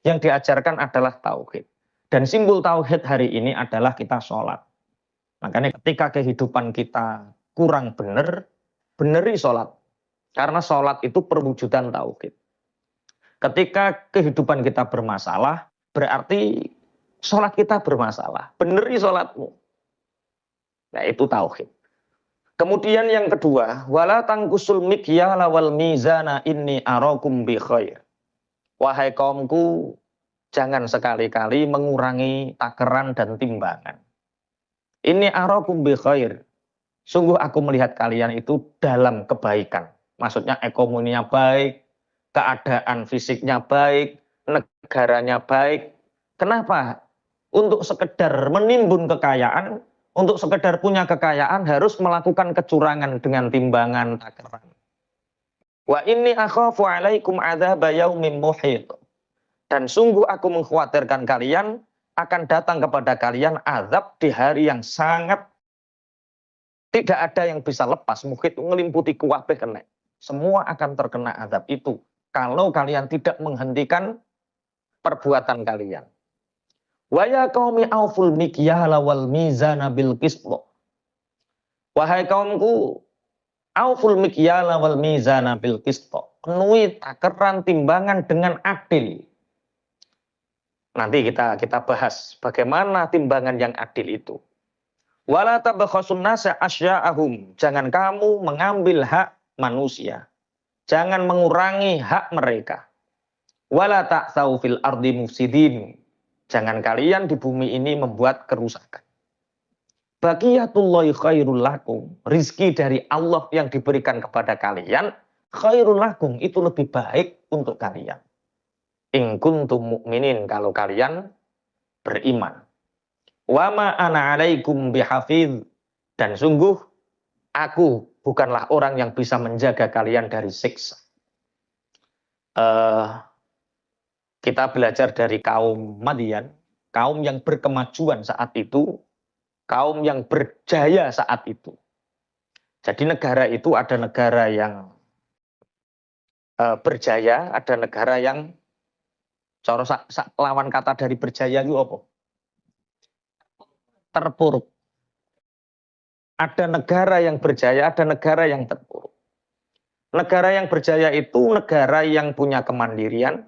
Yang diajarkan adalah tauhid. Dan simbol tauhid hari ini adalah kita sholat. Makanya ketika kehidupan kita kurang benar, beneri sholat. Karena sholat itu perwujudan tauhid. Ketika kehidupan kita bermasalah, berarti sholat kita bermasalah. Beneri sholatmu. Nah, itu tauhid. Kemudian yang kedua, wala tangkusul mikyala wal mizana inni arakum bi khair. Wahai kaumku, jangan sekali-kali mengurangi takaran dan timbangan. Inni arakum bi khair. Sungguh aku melihat kalian itu dalam kebaikan. Maksudnya ekonominya baik, keadaan fisiknya baik, negaranya baik. Kenapa? Untuk sekedar menimbun kekayaan, untuk sekedar punya kekayaan harus melakukan kecurangan dengan timbangan takaran. Wa inni akhafu alaikum adzaba yaumin muhit. Dan sungguh aku mengkhawatirkan kalian akan datang kepada kalian azab di hari yang sangat tidak ada yang bisa lepas. Muhit ngelimputi kuwabeh kena. Semua akan terkena azab itu kalau kalian tidak menghentikan perbuatan kalian. Wa ya qaumi auful mikyala wal mizana bil qist. Wahai kaumku, auful mikyala wal mizana bil qist. Penuhi takaran timbangan dengan adil. Nanti kita bahas bagaimana timbangan yang adil itu. Wala tabakhasun nasa asya'ahum. Jangan kamu mengambil hak manusia. Jangan mengurangi hak mereka. Wala ta'tsau fil ardi mufsidin. Jangan kalian di bumi ini membuat kerusakan. Baqiyatullahi khairul lakum. Rizki dari Allah yang diberikan kepada kalian khairul lakum, itu lebih baik untuk kalian. In kuntum mu'minin, kalau kalian beriman. Wa ma ana 'alaikum bihafidz. Dan sungguh aku bukanlah orang yang bisa menjaga kalian dari siksa. Kita belajar dari kaum Madian, kaum yang berkemajuan saat itu, kaum yang berjaya saat itu. Jadi negara itu ada negara yang berjaya, ada negara yang cara lawan kata dari berjaya itu apa? Terpuruk. Ada negara yang berjaya, ada negara yang terpuruk. Negara yang berjaya itu negara yang punya kemandirian,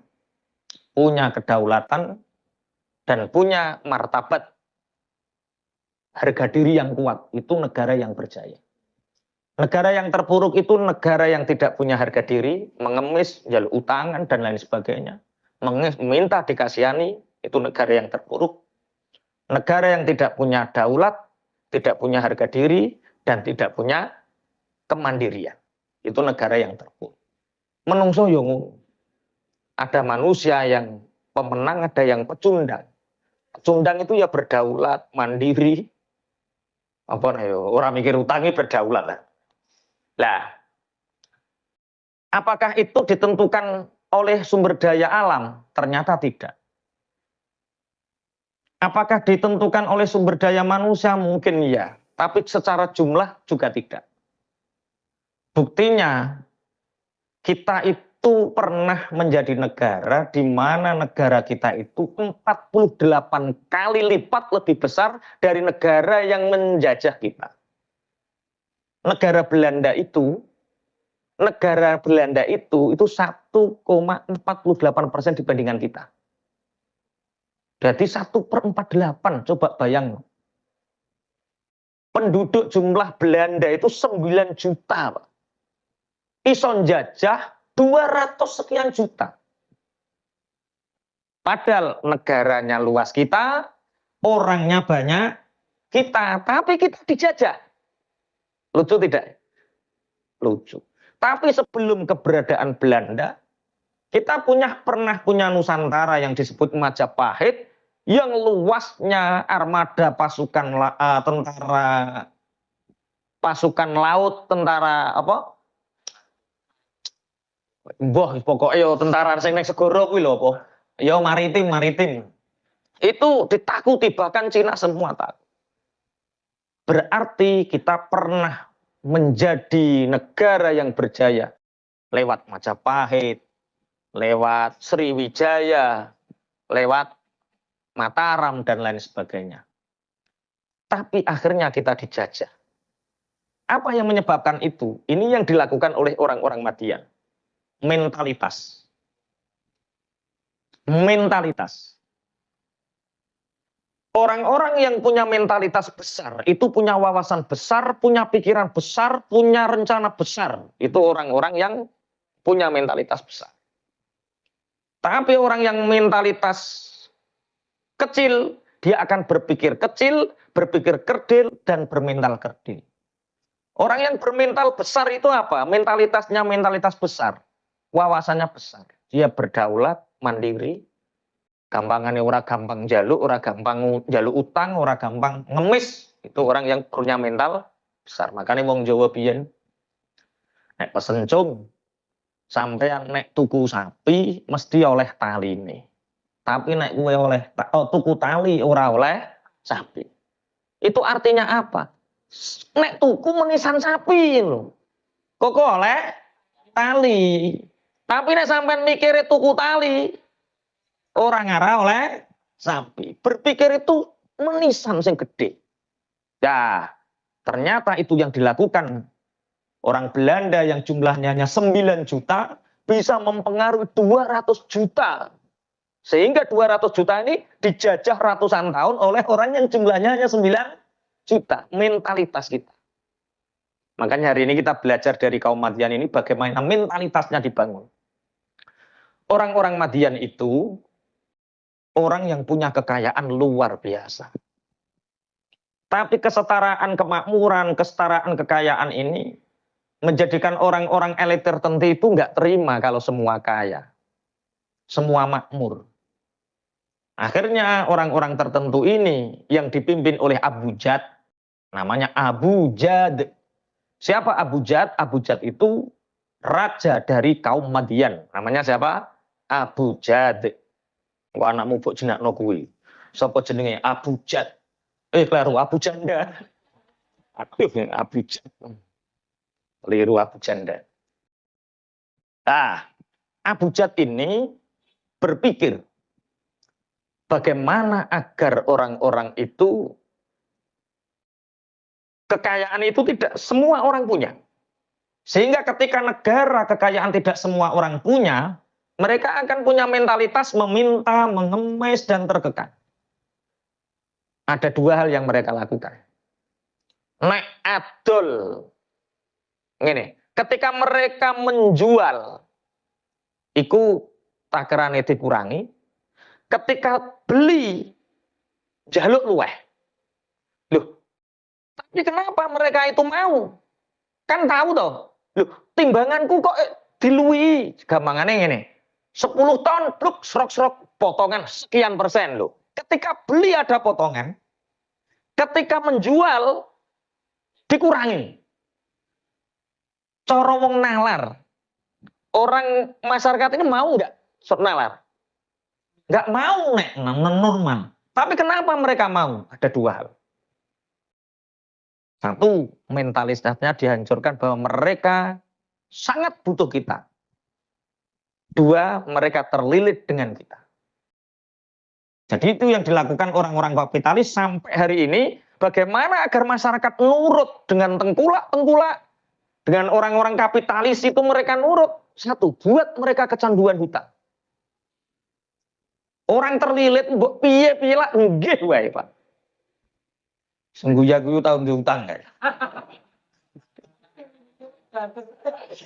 punya kedaulatan, dan punya martabat harga diri yang kuat. Itu negara yang berjaya. Negara yang terpuruk itu negara yang tidak punya harga diri, mengemis, jalur utangan, dan lain sebagainya. Meminta dikasihani, itu negara yang terpuruk. Negara yang tidak punya daulat, tidak punya harga diri, dan tidak punya kemandirian. Itu negara yang terpuruk. Menungso yo, ada manusia yang pemenang, ada yang pecundang. Pecundang itu ya berdaulat, mandiri. Apa yo, orang mikir utangi berdaulat lah. Lah, apakah itu ditentukan oleh sumber daya alam? Ternyata tidak. Apakah ditentukan oleh sumber daya manusia? Mungkin ya, tapi secara jumlah juga tidak. Buktinya, kita itu pernah menjadi negara di mana negara kita itu 48 kali lipat lebih besar dari negara yang menjajah kita. Negara Belanda itu 1,48% dibandingkan kita. Berarti 1/48, coba bayang. Penduduk jumlah Belanda itu 9 juta. Pak. Ison jajah 200 sekian juta. Padahal negaranya luas kita, orangnya banyak kita, tapi kita dijajah. Lucu tidak? Lucu. Tapi sebelum keberadaan Belanda, kita pernah punya Nusantara yang disebut Majapahit, yang luasnya armada pasukan tentara pasukan laut, tentara apa? Mbah pokoknya yo tentara sing ning segara kuwi lho apa? Yo maritim. Itu ditakuti, bahkan Cina semua takut. Berarti kita pernah menjadi negara yang berjaya lewat Majapahit, lewat Sriwijaya, lewat Mataram dan lain sebagainya. Tapi akhirnya kita dijajah. Apa yang menyebabkan itu? Ini yang dilakukan oleh orang-orang Madian. Mentalitas. Mentalitas. Orang-orang yang punya mentalitas besar, itu punya wawasan besar, punya pikiran besar, punya rencana besar. Itu orang-orang yang punya mentalitas besar. Tapi orang yang mentalitas kecil, dia akan berpikir kecil, berpikir kerdil, dan bermental kerdil. Orang yang bermental besar itu apa? Mentalitasnya mentalitas besar. Wawasannya besar. Dia berdaulat, mandiri, gampangane ora gampang jaluk, ora gampang jaluk utang, ora gampang ngemis. Itu orang yang punya mental besar. Makanya wong Jawa biyen nek pesen cung, sampeyan nek tuku sapi mesti oleh taline. Tapi nek kowe oleh tuku tali ora oleh sapi. Itu artinya apa? Nek tuku menisan sapi lho. Kok oleh tali. Tapi nek sampean mikire tuku tali, orang ngarah oleh sapi. Berpikir itu menisan sing gede. Nah, ternyata itu yang dilakukan orang Belanda yang jumlahnya hanya 9 juta bisa mempengaruhi 200 juta. Sehingga 200 juta ini dijajah ratusan tahun oleh orang yang jumlahnya hanya 9 juta. Mentalitas kita. Makanya hari ini kita belajar dari kaum Madian ini bagaimana mentalitasnya dibangun. Orang-orang Madian itu orang yang punya kekayaan luar biasa. Tapi kesetaraan kemakmuran, kesetaraan kekayaan ini menjadikan orang-orang elit tertentu itu nggak terima kalau semua kaya. Semua makmur. Akhirnya orang-orang tertentu ini yang dipimpin oleh Abu Jad, namanya Abu Jad. Siapa Abu Jad? Abu Jad itu raja dari kaum Madian. Namanya siapa? Abu Jad. Kok anakmu mbok jenakno kuwi. Sapa jenenge? Abu Jad. Keliru Abu Janda. Aduh, Abu Jad. Keliru Abu Janda. Nah, Abu Jad ini berpikir bagaimana agar orang-orang itu kekayaan itu tidak semua orang punya. Sehingga ketika negara kekayaan tidak semua orang punya, mereka akan punya mentalitas meminta, mengemis, dan terkekang. Ada 2 hal yang mereka lakukan. Nek adol. Ini, ketika mereka menjual, iku takerane dikurangi. Ketika beli, jaluk luweh. Loh, tapi kenapa mereka itu mau? Kan tahu toh. Loh, timbanganku kok diluwi. Gampangane ngene. 10 ton, bluk, serok-serok, potongan sekian persen loh. Ketika beli ada potongan, ketika menjual dikurangi. Cara wong nalar. Orang masyarakat ini mau nggak nalar? Nggak mau, nek normal. Tapi kenapa mereka mau? Ada 2 hal. Satu, mentalitasnya dihancurkan bahwa mereka sangat butuh kita. 2, mereka terlilit dengan kita. Jadi itu yang dilakukan orang-orang kapitalis sampai hari ini. Bagaimana agar masyarakat nurut dengan tengkulak-tengkulak. Dengan orang-orang kapitalis itu mereka nurut. 1, buat mereka kecanduan hutang. Orang terlilit, mbok piye-piye lah, nggih wae, Pak. Sungguh ya gue tahun diutang ya.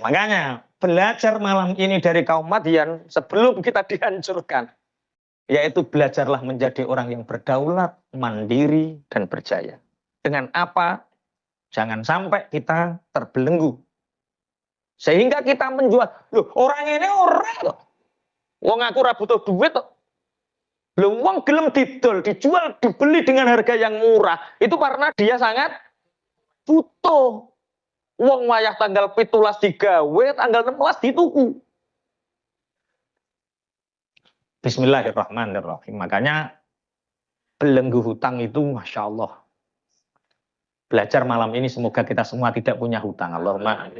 Makanya belajar malam ini dari kaum Madian sebelum kita dihancurkan. Yaitu belajarlah menjadi orang yang berdaulat, mandiri, dan berjaya. Dengan apa? Jangan sampai kita terbelenggu. Sehingga kita menjual. Loh, orang ini orang loh. Wong aku ora butuh duit loh. Loh, wong gelem didol, dijual, dibeli dengan harga yang murah. Itu karena dia sangat butuh. Wong wayah tanggal 17 digawe, tanggal 16 dituku. Bismillahirrahmanirrahim. Makanya belenggu hutang itu Masya Allah. Belajar malam ini semoga kita semua tidak punya hutang. Allahumma.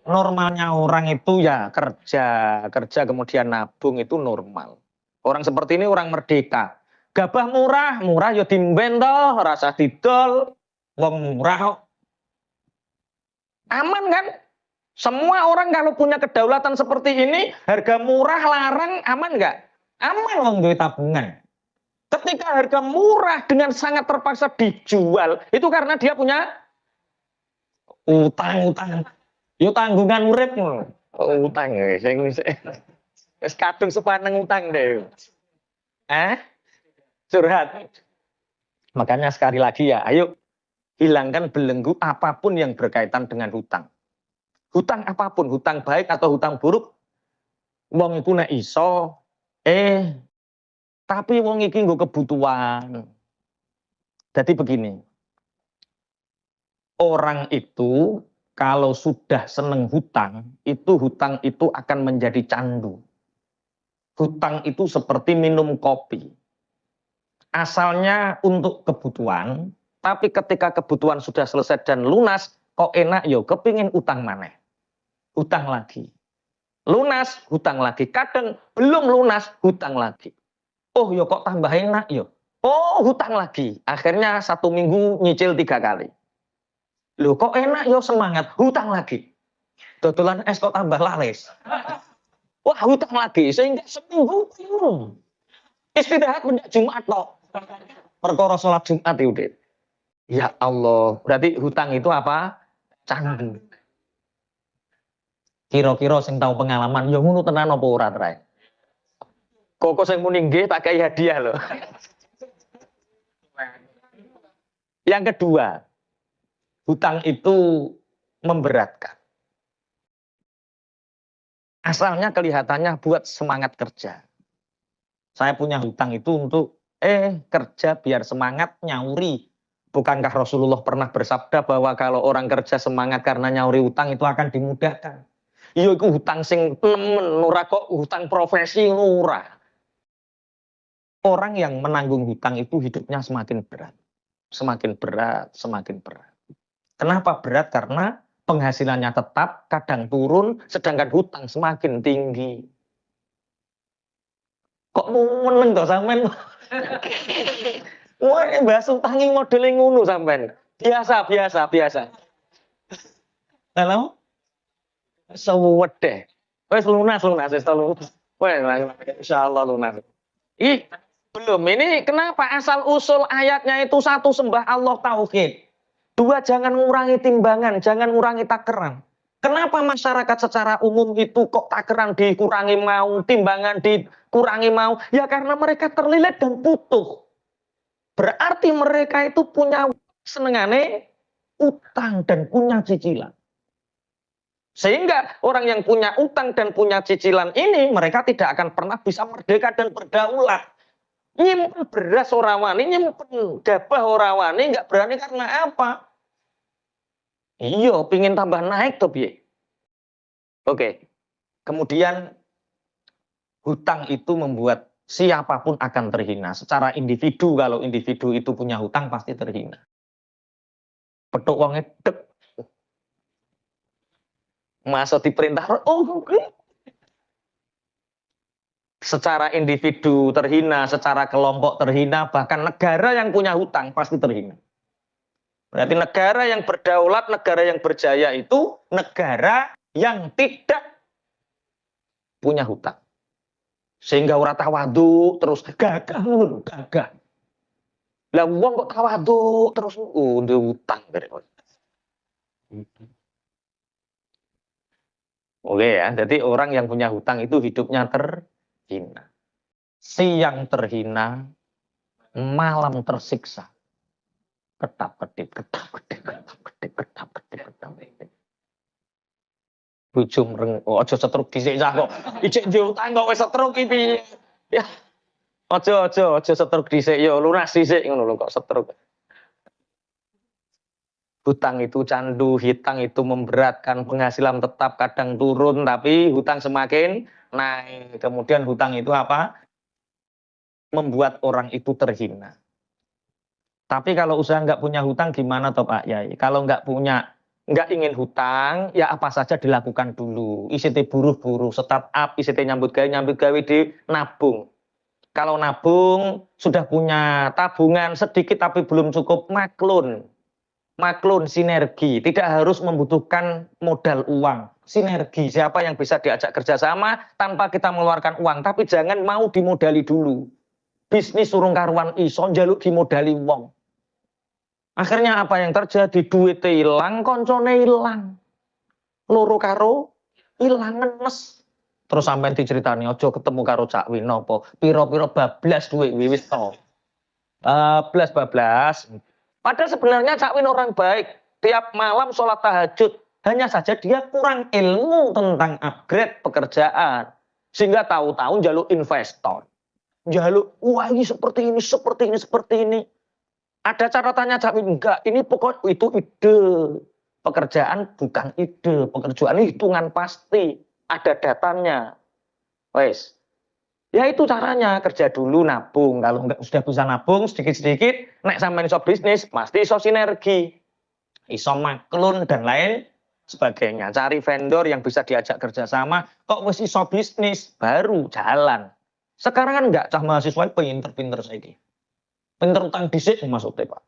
Normalnya orang itu ya kerja kemudian nabung itu normal. Orang seperti ini orang merdeka. Gabah murah, murah ya dimben toh, rasa didol, wong murah kok. Aman kan? Semua orang kalau punya kedaulatan seperti ini, harga murah larang, aman nggak? Aman wong duwe tabungan. Ketika harga murah dengan sangat terpaksa dijual, itu karena dia punya utang. Yo tanggungan urip ngono. Utang sing wis kadung sepaneng utang deh. Curhat. Makanya sekali lagi ya, ayo hilangkan belenggu apapun yang berkaitan dengan hutang. Hutang apapun, hutang baik atau hutang buruk, wong iku nek iso, tapi wong iki nggo kebutuhan. Jadi begini, orang itu kalau sudah seneng hutang itu akan menjadi candu. Hutang itu seperti minum kopi. Asalnya untuk kebutuhan, tapi ketika kebutuhan sudah selesai dan lunas, kok enak yo kepingin utang maneh. Hutang lagi. Lunas, hutang lagi. Kadang belum lunas, hutang lagi. Oh yo kok tambah enak yo. Oh hutang lagi. Akhirnya 1 minggu nyicil 3 kali. Loh kok enak yo semangat, hutang lagi. Dodolan es kok tambah laris. Wah hutang lagi. Sehingga seminggu istirahat mendak Jumat kok. Perkara sholat Jumat itu. Ya Allah. Berarti hutang itu apa? Candu. Kira-kira sing tahu pengalaman, yo ngono tenan apa ora trae? Kok sing muni nggih tak kei hadiah loh. Yang kedua, hutang itu memberatkan. Asalnya kelihatannya buat semangat kerja. Saya punya hutang itu untuk kerja biar semangat nyauri. Bukankah Rasulullah pernah bersabda bahwa kalau orang kerja semangat karena nyauri hutang itu akan dimudahkan? Iya itu hutang sing temen, ora kok hutang profesi ora. Orang yang menanggung hutang itu hidupnya semakin berat. Semakin berat, semakin berat. Kenapa berat? Karena penghasilannya tetap, kadang turun, sedangkan hutang semakin tinggi. Kok meneng toh sampean? Wah, bahas utangi modeling ngono sampean. Biasa. Halo? Sewet deh. Wes lunas wis telu. Wes insyaallah lunas. Belum. Ini kenapa asal usul ayatnya itu 1 sembah Allah tauhid. 2 jangan ngurangi timbangan, jangan ngurangi takeran. Kenapa masyarakat secara umum itu kok takeran dikurangi mau, timbangan dikurangi mau? Ya karena mereka terlilit dan butuh. Berarti mereka itu punya senengane utang dan punya cicilan. Sehingga orang yang punya utang dan punya cicilan ini, mereka tidak akan pernah bisa merdeka dan berdaulat. Nyimpen beras ora wani, nyimpen gabah ora wani, nggak berani karena apa? Iya, pingin tambah naik tuh piye. Oke. Kemudian hutang itu membuat siapapun akan terhina. Secara individu, kalau individu itu punya hutang pasti terhina. Petuk wong edek. Masa diperintah, secara individu terhina, secara kelompok terhina, bahkan negara yang punya hutang pasti terhina. Berarti negara yang berdaulat, negara yang berjaya itu negara yang tidak punya hutang. Sehingga ora tawadu terus gagah. Lah wong kok tawadu terus duwe hutang. Oke ya, jadi orang yang punya hutang itu hidupnya terhina. Siang terhina, malam tersiksa. Ketap-ketip. Bujum reng, aja setruk dhisik cah kok. Ijek diutang kok wis setruk iki. Ya. Aja setruk dhisik ya, lunas dhisik ngono lho kok setruk. Hutang itu candu, hutang itu memberatkan, penghasilan tetap kadang turun, tapi hutang semakin naik. Kemudian hutang itu apa? Membuat orang itu terhina. Tapi kalau usaha nggak punya hutang gimana toh Pak Yai? Kalau nggak ingin hutang, ya apa saja dilakukan dulu. ICT buruh-buruh, startup, ICT nyambut gawe di nabung. Kalau nabung, sudah punya tabungan sedikit tapi belum cukup, maklun. Maklun, sinergi. Tidak harus membutuhkan modal uang. Sinergi, siapa yang bisa diajak kerjasama tanpa kita mengeluarkan uang. Tapi jangan mau dimodali dulu. Bisnis urung karuan iso, njaluk dimodali wong. Akhirnya apa yang terjadi? Duitnya hilang, koncone hilang. Loro karo hilang ngenes. Terus sampai diceritani ojo ketemu karo Cak Wino apa piro-piro bablas duit wis to. Bablas. Padahal sebenarnya Cak Wino orang baik. Tiap malam sholat tahajud. Hanya saja dia kurang ilmu tentang upgrade pekerjaan. Sehingga tahu-tahu jaluk investor. Jaluk, wah ini seperti ini, seperti ini, seperti ini. Ada catatannya Cak Wino? Enggak, ini pokok itu ide. Pekerjaan bukan ide, pekerjaan hitungan pasti. Ada datanya. Wes. Ya itu caranya, kerja dulu nabung. Kalau enggak sudah bisa nabung sedikit-sedikit, nek sampean iso bisnis, pasti iso sinergi. Iso maklun dan lain sebagainya. Cari vendor yang bisa diajak kerjasama, kok wis iso bisnis, baru jalan. Sekarang kan enggak, cah mahasiswa pinter-pinter saiki. Pinter utang dhisik maksudnya, Pak.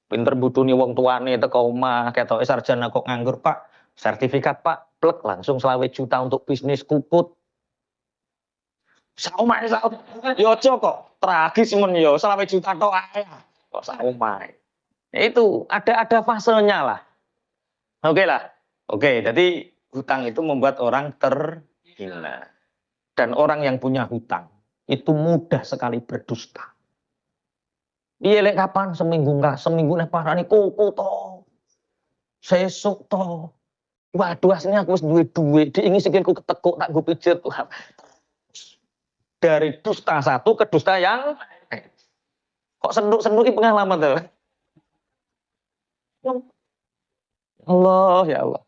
Pinter butuhnya wong tuane teko omah, ketoke sarjana kok nganggur, Pak. Sertifikat, Pak, plek langsung 20 juta untuk bisnis kuput. Saomah yo aja kok tragis men yo 20 juta tok ae. Kok saomah. Itu ada fasenya lah. Oke lah. Oke, jadi hutang itu membuat orang terhina. Dan orang yang punya hutang itu mudah sekali berdusta. Iya lek kapan seminggu nek parani koko to. Sesuk to. Waduh aslinya aku wis duwe duit, diingi sikilku ketekuk tak gue pijet. Dari dusta satu ke dusta yang kok senduk-senduki pengalaman tuh. Allah ya Allah.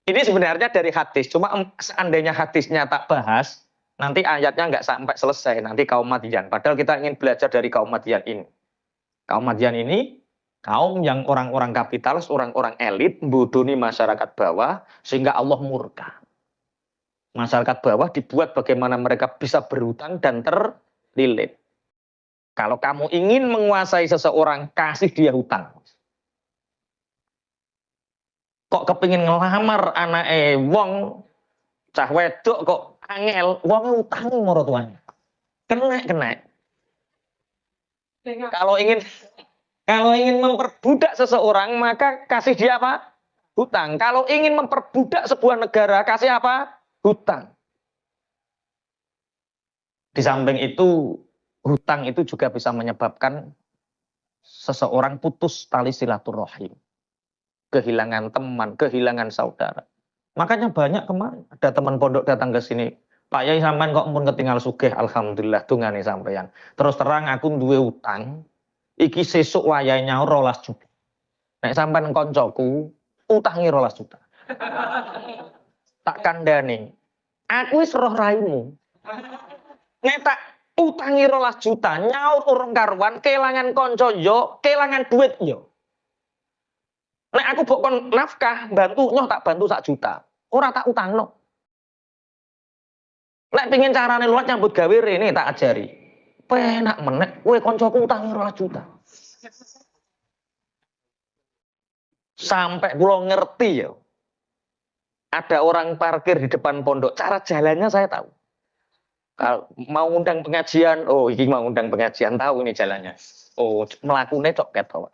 Ini sebenarnya dari hadis, cuma seandainya hadisnya tak bahas, nanti ayatnya nggak sampai selesai, nanti kaum Madian. Padahal kita ingin belajar dari kaum Madian ini. Kaum Madian ini kaum yang orang-orang kapitalis, orang-orang elit, bodoni masyarakat bawah, sehingga Allah murka. Masyarakat bawah dibuat bagaimana mereka bisa berhutang dan terlilit. Kalau kamu ingin menguasai seseorang, kasih dia hutang. Kok kepingin ngelamar anake wong, cah wedok kok angel, wonge utangi moro tuane. Kena. Kalau ingin memperbudak seseorang, maka kasih dia apa? Hutang. Kalau ingin memperbudak sebuah negara, kasih apa? Hutang. Di samping itu, hutang itu juga bisa menyebabkan seseorang putus tali silaturahim. Kehilangan teman, kehilangan saudara. Makanya banyak kemarin ada teman pondok datang ke sini. Pak Yai sampean kok pun ketinggal sugih, alhamdulillah dungane sampean. Terus terang aku duwe utang, iki sesuk wayahe nyaur 12 juta. Nek sampean koncoku utangi 12 juta. Tak kandhani. Aku wis roh raimu. Nek tak utangi 12 juta, nyaur urung karuan, kelangan konco yo, kelangan duit yo. Nek aku bokon nafkah, bantu nyoh tak bantu 1 juta. Ora tak utangno. Nek pengin carane luwat nyambut gawe rene tak ajari. Penak menek kowe koncoku utangi 12 juta. Sampai kula ngerti ya. Ada orang parkir di depan pondok, cara jalannya saya tahu. Kalau mau undang pengajian, oh ini mau undang pengajian, tahu ini jalannya. Oh, mlakune cok ketok.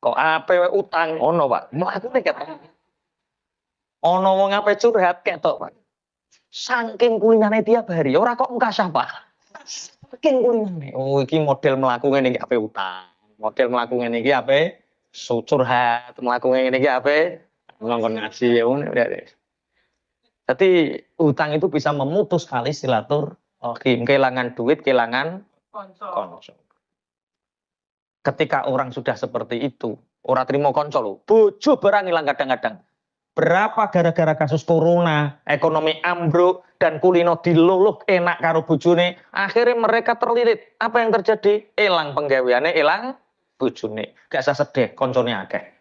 Kok ape utang ono, Pak. Mlakune ketok. Ono wong ape curhat ketok, Pak. Saking kulinane tiap hari, ora kok mengkasah, Pak. Saking kulinane. Oh, iki model mlaku ngene iki ape utang. Model mlaku ngene iki ape curhat, mlaku ngene iki ape ngongkon ngaji ya udah. Jadi utang itu bisa memutus tali silaturahim, kehilangan duit, kehilangan konco. Ketika orang sudah seperti itu, orang terima konco loh, bojo barang hilang kadang-kadang. Berapa gara-gara kasus corona, ekonomi ambruk dan kulino diluluh enak karo bojone, akhirnya mereka terlilit. Apa yang terjadi? Hilang penggaweane, hilang bojone. Gak usah sedih, koncone akeh.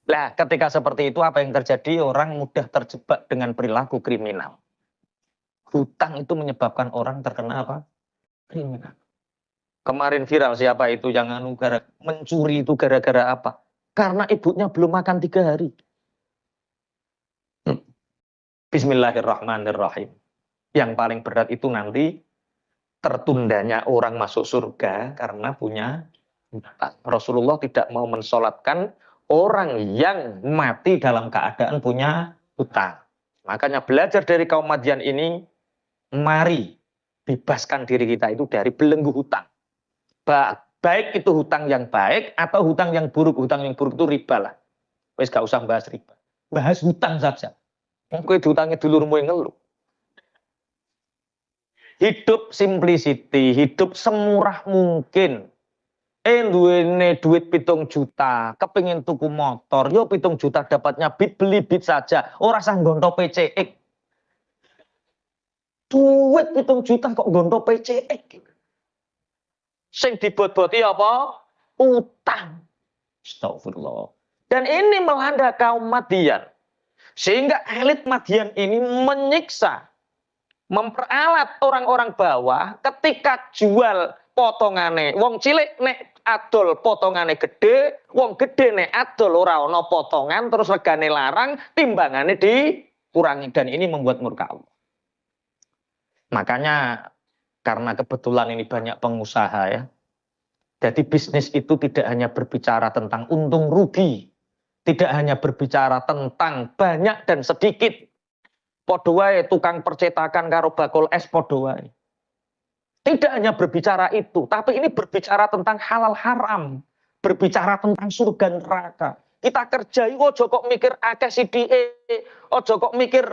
Nah, ketika seperti itu apa yang terjadi? Orang mudah terjebak dengan perilaku kriminal. Hutang itu menyebabkan orang terkena apa? Kriminal. Kemarin viral siapa itu yang mencuri itu gara-gara apa? Karena ibunya belum makan 3 hari. Bismillahirrahmanirrahim. Yang paling berat itu nanti tertundanya orang masuk surga karena punya hutang. Rasulullah tidak mau mensolatkan orang yang mati dalam keadaan punya hutang. Makanya belajar dari kaum Madian ini, mari bebaskan diri kita itu dari belenggu hutang. Baik itu hutang yang baik atau hutang yang buruk. Hutang yang buruk itu riba lah. Wes gak usah bahas riba. Bahas hutang saja. Kowe diutangi dulurmu yang ngeluh. Hidup simplicity, hidup semurah mungkin. Duwene duit 7 juta, kepingin tuku motor, yo 7 juta dapatnya beli bit saja. Ora usah nggonto PCX. Duit 7 juta kok nggonto PCX. Sing dibot-boti apa? Utang. Astagfirullah. Dan ini melanda kaum Madian. Sehingga elit Madian ini menyiksa, memperalat orang-orang bawah ketika jual potongane. Wong cilik nek adol potongane gede, wong gede nek adol ora ana potongan terus regane larang, timbangane dikurangi, dan ini membuat murka Allah. Makanya karena kebetulan ini banyak pengusaha ya. Jadi bisnis itu tidak hanya berbicara tentang untung rugi, tidak hanya berbicara tentang banyak dan sedikit. Padha wae tukang percetakan karo bakul es padha wae. Tidak hanya berbicara itu, tapi ini berbicara tentang halal haram, berbicara tentang surga neraka. Kita kerja ojo kok mikir akeh sidike, ojo kok mikir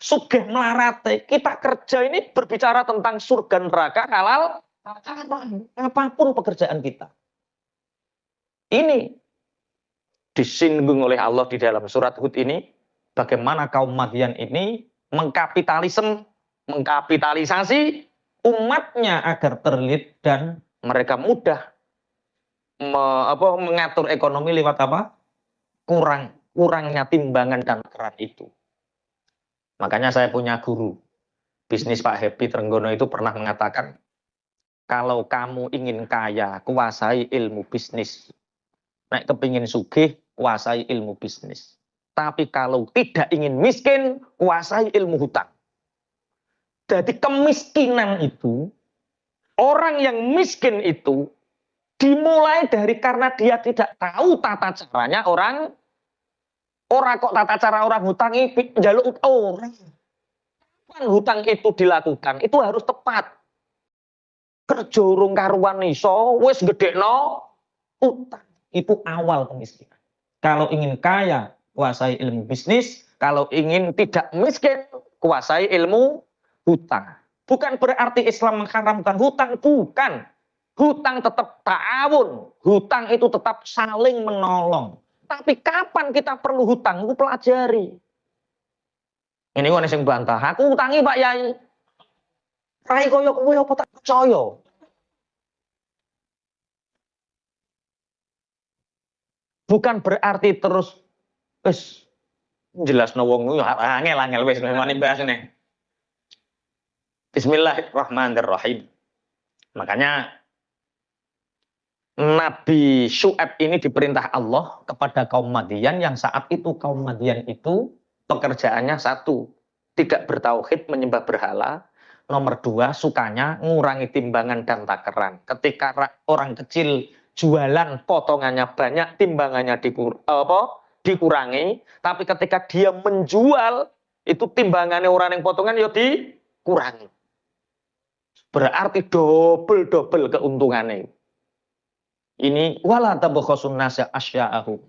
sugih melarate. Kita kerja ini berbicara tentang surga neraka, halal haram, apapun pekerjaan kita. Ini disinggung oleh Allah di dalam surat Hud ini, bagaimana kaum Madian ini mengkapitalisasi umatnya agar terlilit dan mereka mudah mengatur ekonomi lewat apa? Kurangnya timbangan dan keran itu. Makanya saya punya guru bisnis Pak Happy Trenggono itu pernah mengatakan, kalau kamu ingin kaya, kuasai ilmu bisnis. Nek kepingin sugih, kuasai ilmu bisnis. Tapi kalau tidak ingin miskin, kuasai ilmu hutang. Jadi kemiskinan itu, orang yang miskin itu dimulai dari karena dia tidak tahu tata caranya orang kok tata cara orang hutang ini njaluk orang. Kapan hutang itu dilakukan? Itu harus tepat. Kerja urung karuan iso, wis gedekno utang. Itu awal kemiskinan. Kalau ingin kaya, kuasai ilmu bisnis. Kalau ingin tidak miskin, kuasai ilmu hutang. Bukan berarti Islam mengharamkan hutang, bukan. Hutang tetap ta'awun. Hutang itu tetap saling menolong. Tapi kapan kita perlu hutang? Itu pelajari. Ini kok sing bantah. Aku utangi Pak Yai. Rai koyo kowe apa tak percaya? Bukan berarti terus wis jelasno wong angel wis mani bahas nih. Bismillahirrahmanirrahim. Makanya Nabi Syu'aib ini diperintah Allah kepada kaum Madian yang saat itu kaum Madian itu pekerjaannya satu, tidak bertauhid, menyembah berhala. Nomor 2, sukanya ngurangi timbangan dan takaran. Ketika orang kecil jualan potongannya banyak, timbangannya dikurangi. Tapi ketika dia menjual, itu timbangannya orang yang potongan ya dikurangi. Berarti double keuntungannya. Ini wala tabakhasun nasa asya'ahum.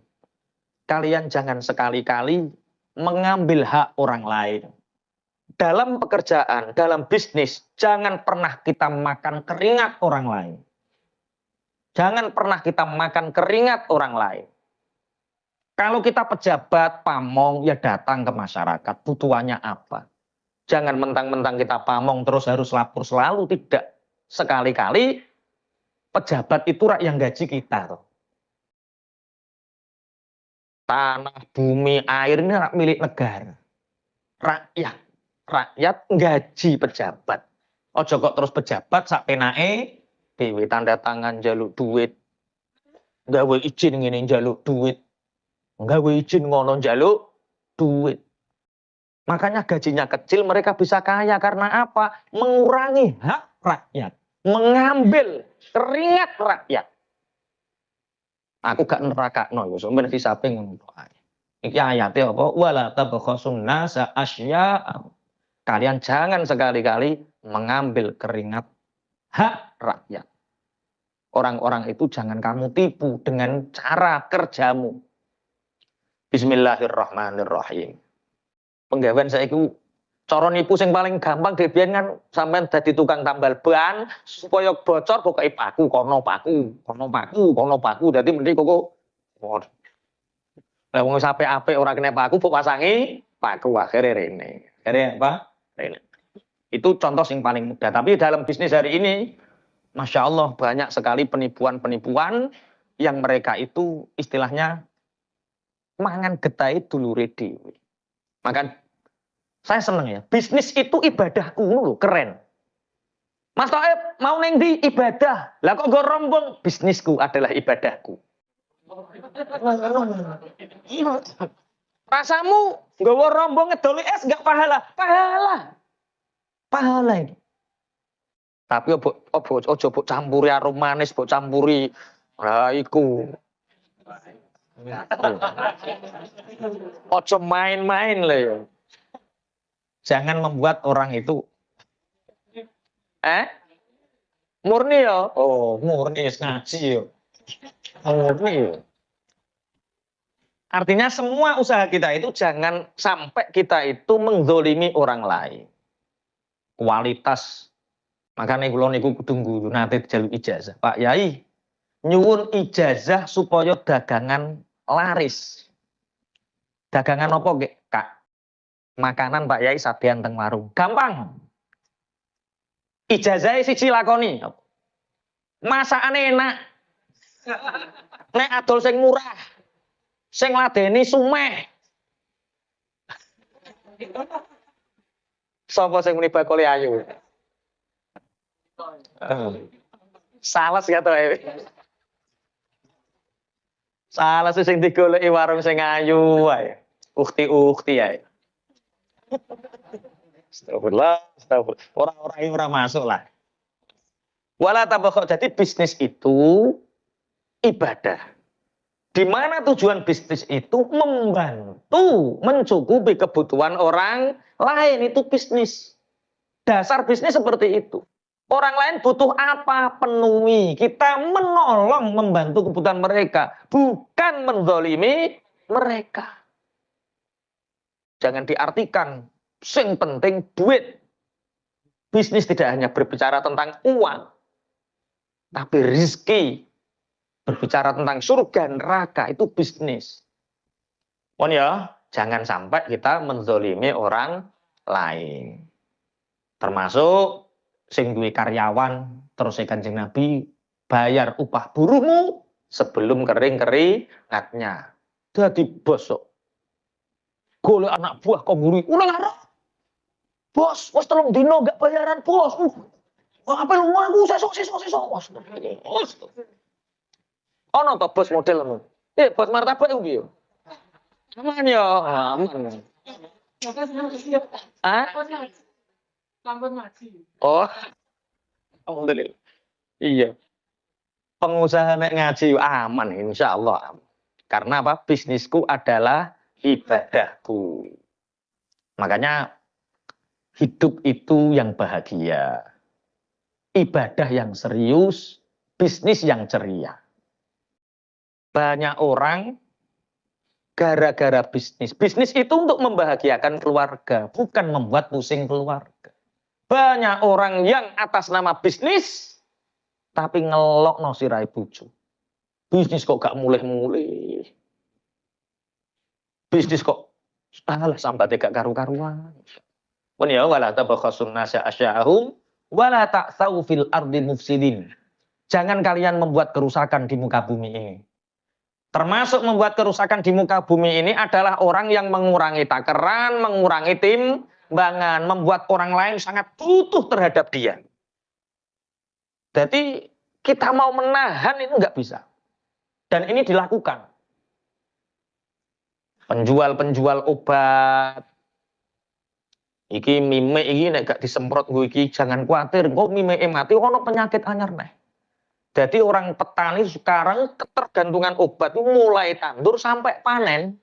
Kalian jangan sekali-kali mengambil hak orang lain. Dalam pekerjaan, dalam bisnis, jangan pernah kita makan keringat orang lain. Jangan pernah kita makan keringat orang lain. Kalau kita pejabat, pamong, ya datang ke masyarakat. Butuhannya apa? Jangan mentang-mentang kita pamong terus harus lapor selalu. Tidak. Sekali-kali pejabat itu yang gaji kita. Tanah, bumi, air ini milik negara. Rakyat. rakyat nggaji pejabat. Ojo kok terus pejabat sak penake dhewe tanda tangan njaluk duit. Gawe izin ngene njaluk duit. Gawe izin ngono njaluk duit. Makanya gajinya kecil, mereka bisa kaya karena apa? Mengurangi hak rakyat, mengambil keringat rakyat. Aku gak nerakakno iku, sampeyan disape ngono ae. Iki ayate apa? Wala tabkhasun nasa asya. Kalian jangan sekali-kali mengambil keringat hak rakyat. Orang-orang itu jangan kamu tipu dengan cara kerjamu. Bismillahirrahmanirrahim. Penggawean saiki cara nipu sing paling gampang dhewe kan sampean dadi tukang tambal ban supaya bocor kok paku kono paku. Dadi mending kok lah wong apik ora kena paku mbok pasangi paku akhire rene. Akhire apa? Rene. Itu contoh yang paling mudah. Tapi dalam bisnis hari ini, Masya Allah banyak sekali penipuan-penipuan yang mereka itu istilahnya mangan getai dulure dhewe. Maka saya seneng ya, bisnis itu ibadahku loh, keren. Mas Taib mau neng di ibadah, lah kok gue rombong, bisnisku adalah ibadahku. Rasamu gue rombong ngedoli es gak pahala, pahala ini. Tapi ojo campuri arum manis, campuri iku. Ojo main-main lah ya. Jangan membuat orang itu murni ya. Oh, murni ngaji ya. Murni ya. Artinya semua usaha kita itu jangan sampai kita itu menzolimi orang lain. Kualitas. Makanya kula niku kudu nate dijaluk ijazah. Pak Yai, nyuwun ijazah supaya dagangan laris. Dagangan apa nggih, Kak? Makanan Pak Yai sadean teng warung. Gampang. Ijazah siji lakoni. Masakane enak. Nek adol sing murah. Sing ladeni sumeh. Sapa sing muni bakule ayu? Salah kata ae. Salah sing digoleki warung sing ayu wae. Ukti ae. Astagfirullah. Orang-orang ora masuk lah. Wala tabakho. Jadi bisnis itu ibadah. Di mana tujuan bisnis itu membantu mencukupi kebutuhan orang lain, itu bisnis. Dasar bisnis seperti itu. Orang lain butuh apa? Penuhi. Kita menolong, membantu kebutuhan mereka. Bukan menzalimi mereka. Jangan diartikan sing penting duit. Bisnis tidak hanya berbicara tentang uang, tapi rezeki. Berbicara tentang surga, neraka, itu bisnis. Ya, jangan sampai kita menzalimi orang lain. Termasuk sing duwe karyawan, terus Kanjeng Nabi bayar upah buruhmu sebelum keringatnya. Dadi bos kok. Golek anak buah kok nguri, ulah ngarep. Bos, wis 3 dino gak bayaran, bos. Apa lu aku sesuk. Bos. Ono to bos modelmu. Bos martabak iku piye? Aman ya, aman. Lampun ngaji. Oh. Alhamdulillah. Iya. Pengusaha nek ngaji aman insyaallah. Karena apa? Bisnisku adalah ibadahku. Makanya hidup itu yang bahagia. Ibadah yang serius, bisnis yang ceria. Banyak orang gara-gara bisnis. Bisnis itu untuk membahagiakan keluarga, bukan membuat pusing keluarga. Banyak orang yang atas nama bisnis, tapi ngelok no sirai bojo. Bisnis kok gak mulih-mulih. Bisnis kok salah sampai gak karu-karuan. Pun ya wala tabakhasun nasa asya'ahum wala ta'tsaw fil ardi mufsidin. Jangan kalian membuat kerusakan di muka bumi ini. Termasuk membuat kerusakan di muka bumi ini adalah orang yang mengurangi takaran, mengurangi pertimbangan, membuat orang lain sangat butuh terhadap dia. Jadi kita mau menahan itu nggak bisa. Dan ini dilakukan. Penjual-penjual obat, iki mime iki nek gak disemprot gue iki jangan khawatir, kok mime mati ono penyakit anyar neh. Jadi orang petani sekarang ketergantungan obat itu mulai tandur sampai panen.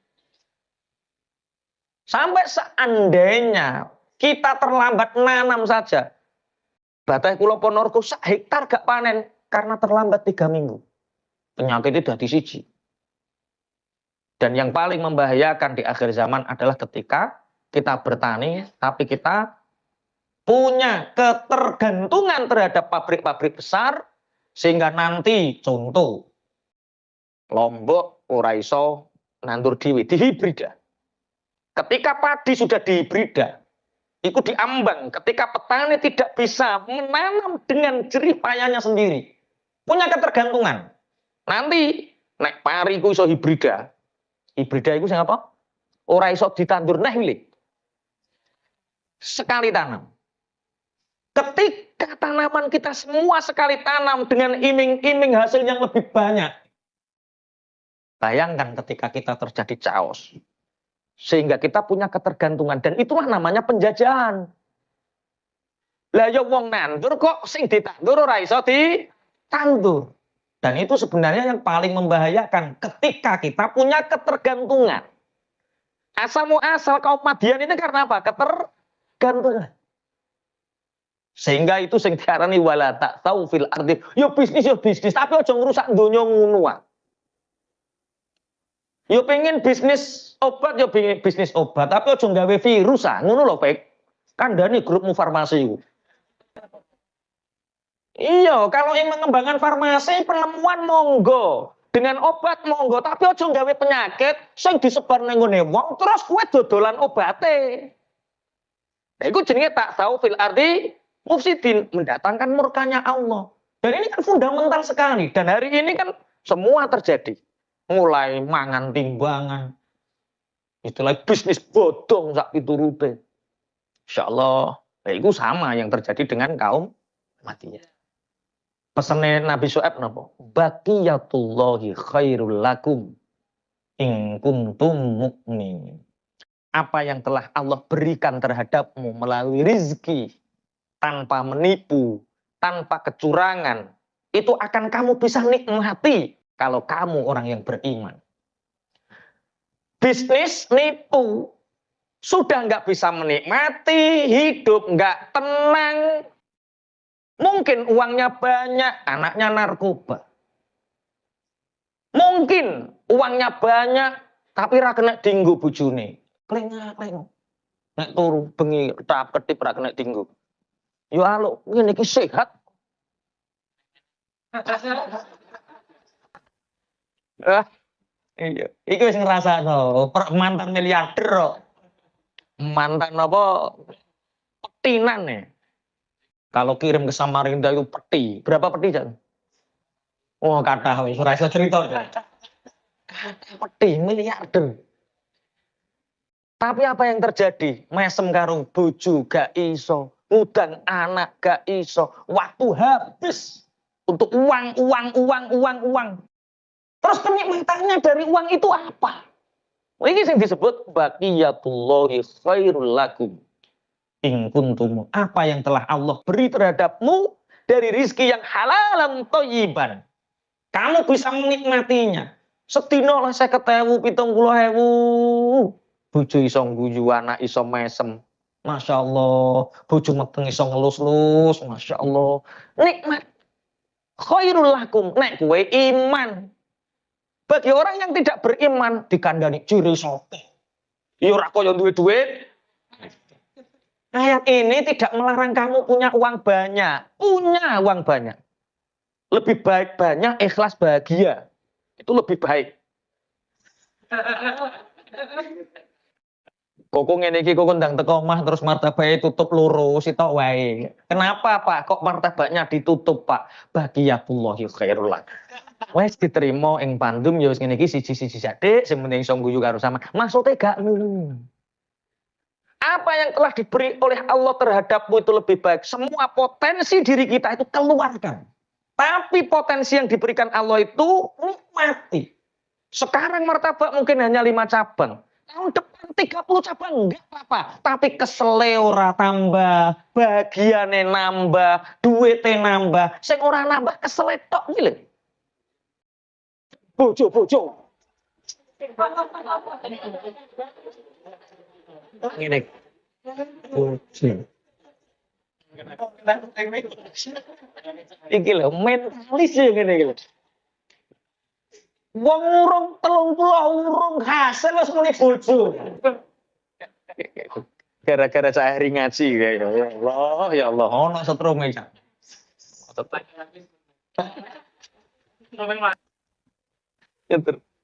Sampai seandainya kita terlambat nanam saja, Batai Kulo Ponorogo sak hektar gak panen karena terlambat 3 minggu. Penyakitnya dadi siji. Dan yang paling membahayakan di akhir zaman adalah ketika kita bertani, tapi kita punya ketergantungan terhadap pabrik-pabrik besar, sehingga nanti contoh Lombok ora iso nandur dhewe dihibrida. Ketika padi sudah dihibrida, itu diambang. Ketika petani tidak bisa menanam dengan jerih payahnya sendiri, punya ketergantungan. Nanti nek pari ku iso hibrida. Hibrida itu sing apa? Ora iso ditandur neh milih. Sekali tanam. Ketika tanaman kita semua sekali tanam dengan iming-iming hasil yang lebih banyak. Bayangkan ketika kita terjadi chaos. Sehingga kita punya ketergantungan. Dan itulah namanya penjajahan. Lah ya wong nandur kok sing ditandur ora iso ditandur. Dan itu sebenarnya yang paling membahayakan ketika kita punya ketergantungan. Asal muasal kaum Madian ini karena apa? Ketergantungan. Sehingga itu sing diarani wala tak tahu fil ardi. Yo bisnis, tapi aja ngrusak donya ngono wae. Yo pengen bisnis obat, yo pengen bisnis obat, tapi aja nggawe virus ah, ngono lho, Pak. Kandhani grupmu farmasi iku. Iya, kalau yang mengembangkan farmasi penemuan monggo, dengan obat monggo, tapi aja nggawe penyakit sing disebar ning ngene wong terus kowe dodolan obate. Nah, iku jenenge tak tahu fil ardi mufsidin, mendatangkan murkanya Allah. Dan ini kan fundamental sekali. Dan hari ini kan semua terjadi. Mulai mangan timbangan. Itulah bisnis bodong sak piturute. Insyaallah, itu sama yang terjadi dengan kaum Madiyah. Pesannya Nabi Syuaib napa? Baqiyatullahi khairul lakum in kuntum mu'minin. Apa yang telah Allah berikan terhadapmu melalui rizki, tanpa menipu, tanpa kecurangan, itu akan kamu bisa nikmati kalau kamu orang yang beriman. Bisnis nipu, sudah nggak bisa menikmati, hidup nggak tenang. Mungkin uangnya banyak, anaknya narkoba. Mungkin uangnya banyak, tapi ra kena dinggo bojone. Kleng-kleng. Nek turu bengi ketap ketip ra kena dinggo. Yo alo, ngene iki sehat. Iya, iki wis ngrasakno, mantan miliarder kok. Mantan apa? Petinan nih. Kalau kirim ke Samarinda itu peti. Berapa peti, Jan? Oh, kathah wis ora iso cerita. Kathah peti miliarder. Tapi apa yang terjadi? Mesem karo bojo gak iso. Ngudang anak gak iso, waktu habis untuk uang. Terus kenikmatannya dari uang itu apa? Ini yang disebut baqiyatullahi khairul lakum in kuntum. Apa yang telah Allah beri terhadapmu dari rizki yang halalan thayyiban. Kamu bisa menikmatinya. Sedina lah 50.000, 70.000. Bojo iso ngguyu, anak iso mesem. Masya Allah, bojo meteng iso ngelus-lus, Masya Allah. Nikmat. Khairul lakum, nek kowe iman. Bagi orang yang tidak beriman, dikandani ciri soke. Ya ora kaya duwe duit. Ayat ini tidak melarang kamu punya uang banyak. Punya uang banyak. Lebih baik banyak, ikhlas bahagia. Itu lebih baik. Koko ngene iki kok ndang teko omah terus martabake tutup loro sitok wae. Kenapa, Pak? Kok martabaknya ditutup, Pak? Baqiyatullahi khairul lak. Wes diterima ing pandum ya wis ngene iki siji-siji sithik sing penting iso guyu karo sama. Maksude gak ngono. Apa yang telah diberi oleh Allah terhadapmu itu lebih baik. Semua potensi diri kita itu keluarkan. Tapi potensi yang diberikan Allah itu nikmati. Sekarang martabak mungkin hanya 5 cabang. Tahun depan 30 cabang enggak apa-apa. Tapi keseleora tambah, bagiannya nambah, duitnya nambah. Sing ora nambah keseletok gitu. Bojo. Ngene. Bojo. Iki lho mentalis ya ngene iki lho. Wong urung 30 urung hasil wis muni bojo. Gara-gara sehari ngaji ya Allah, ono setrum iki.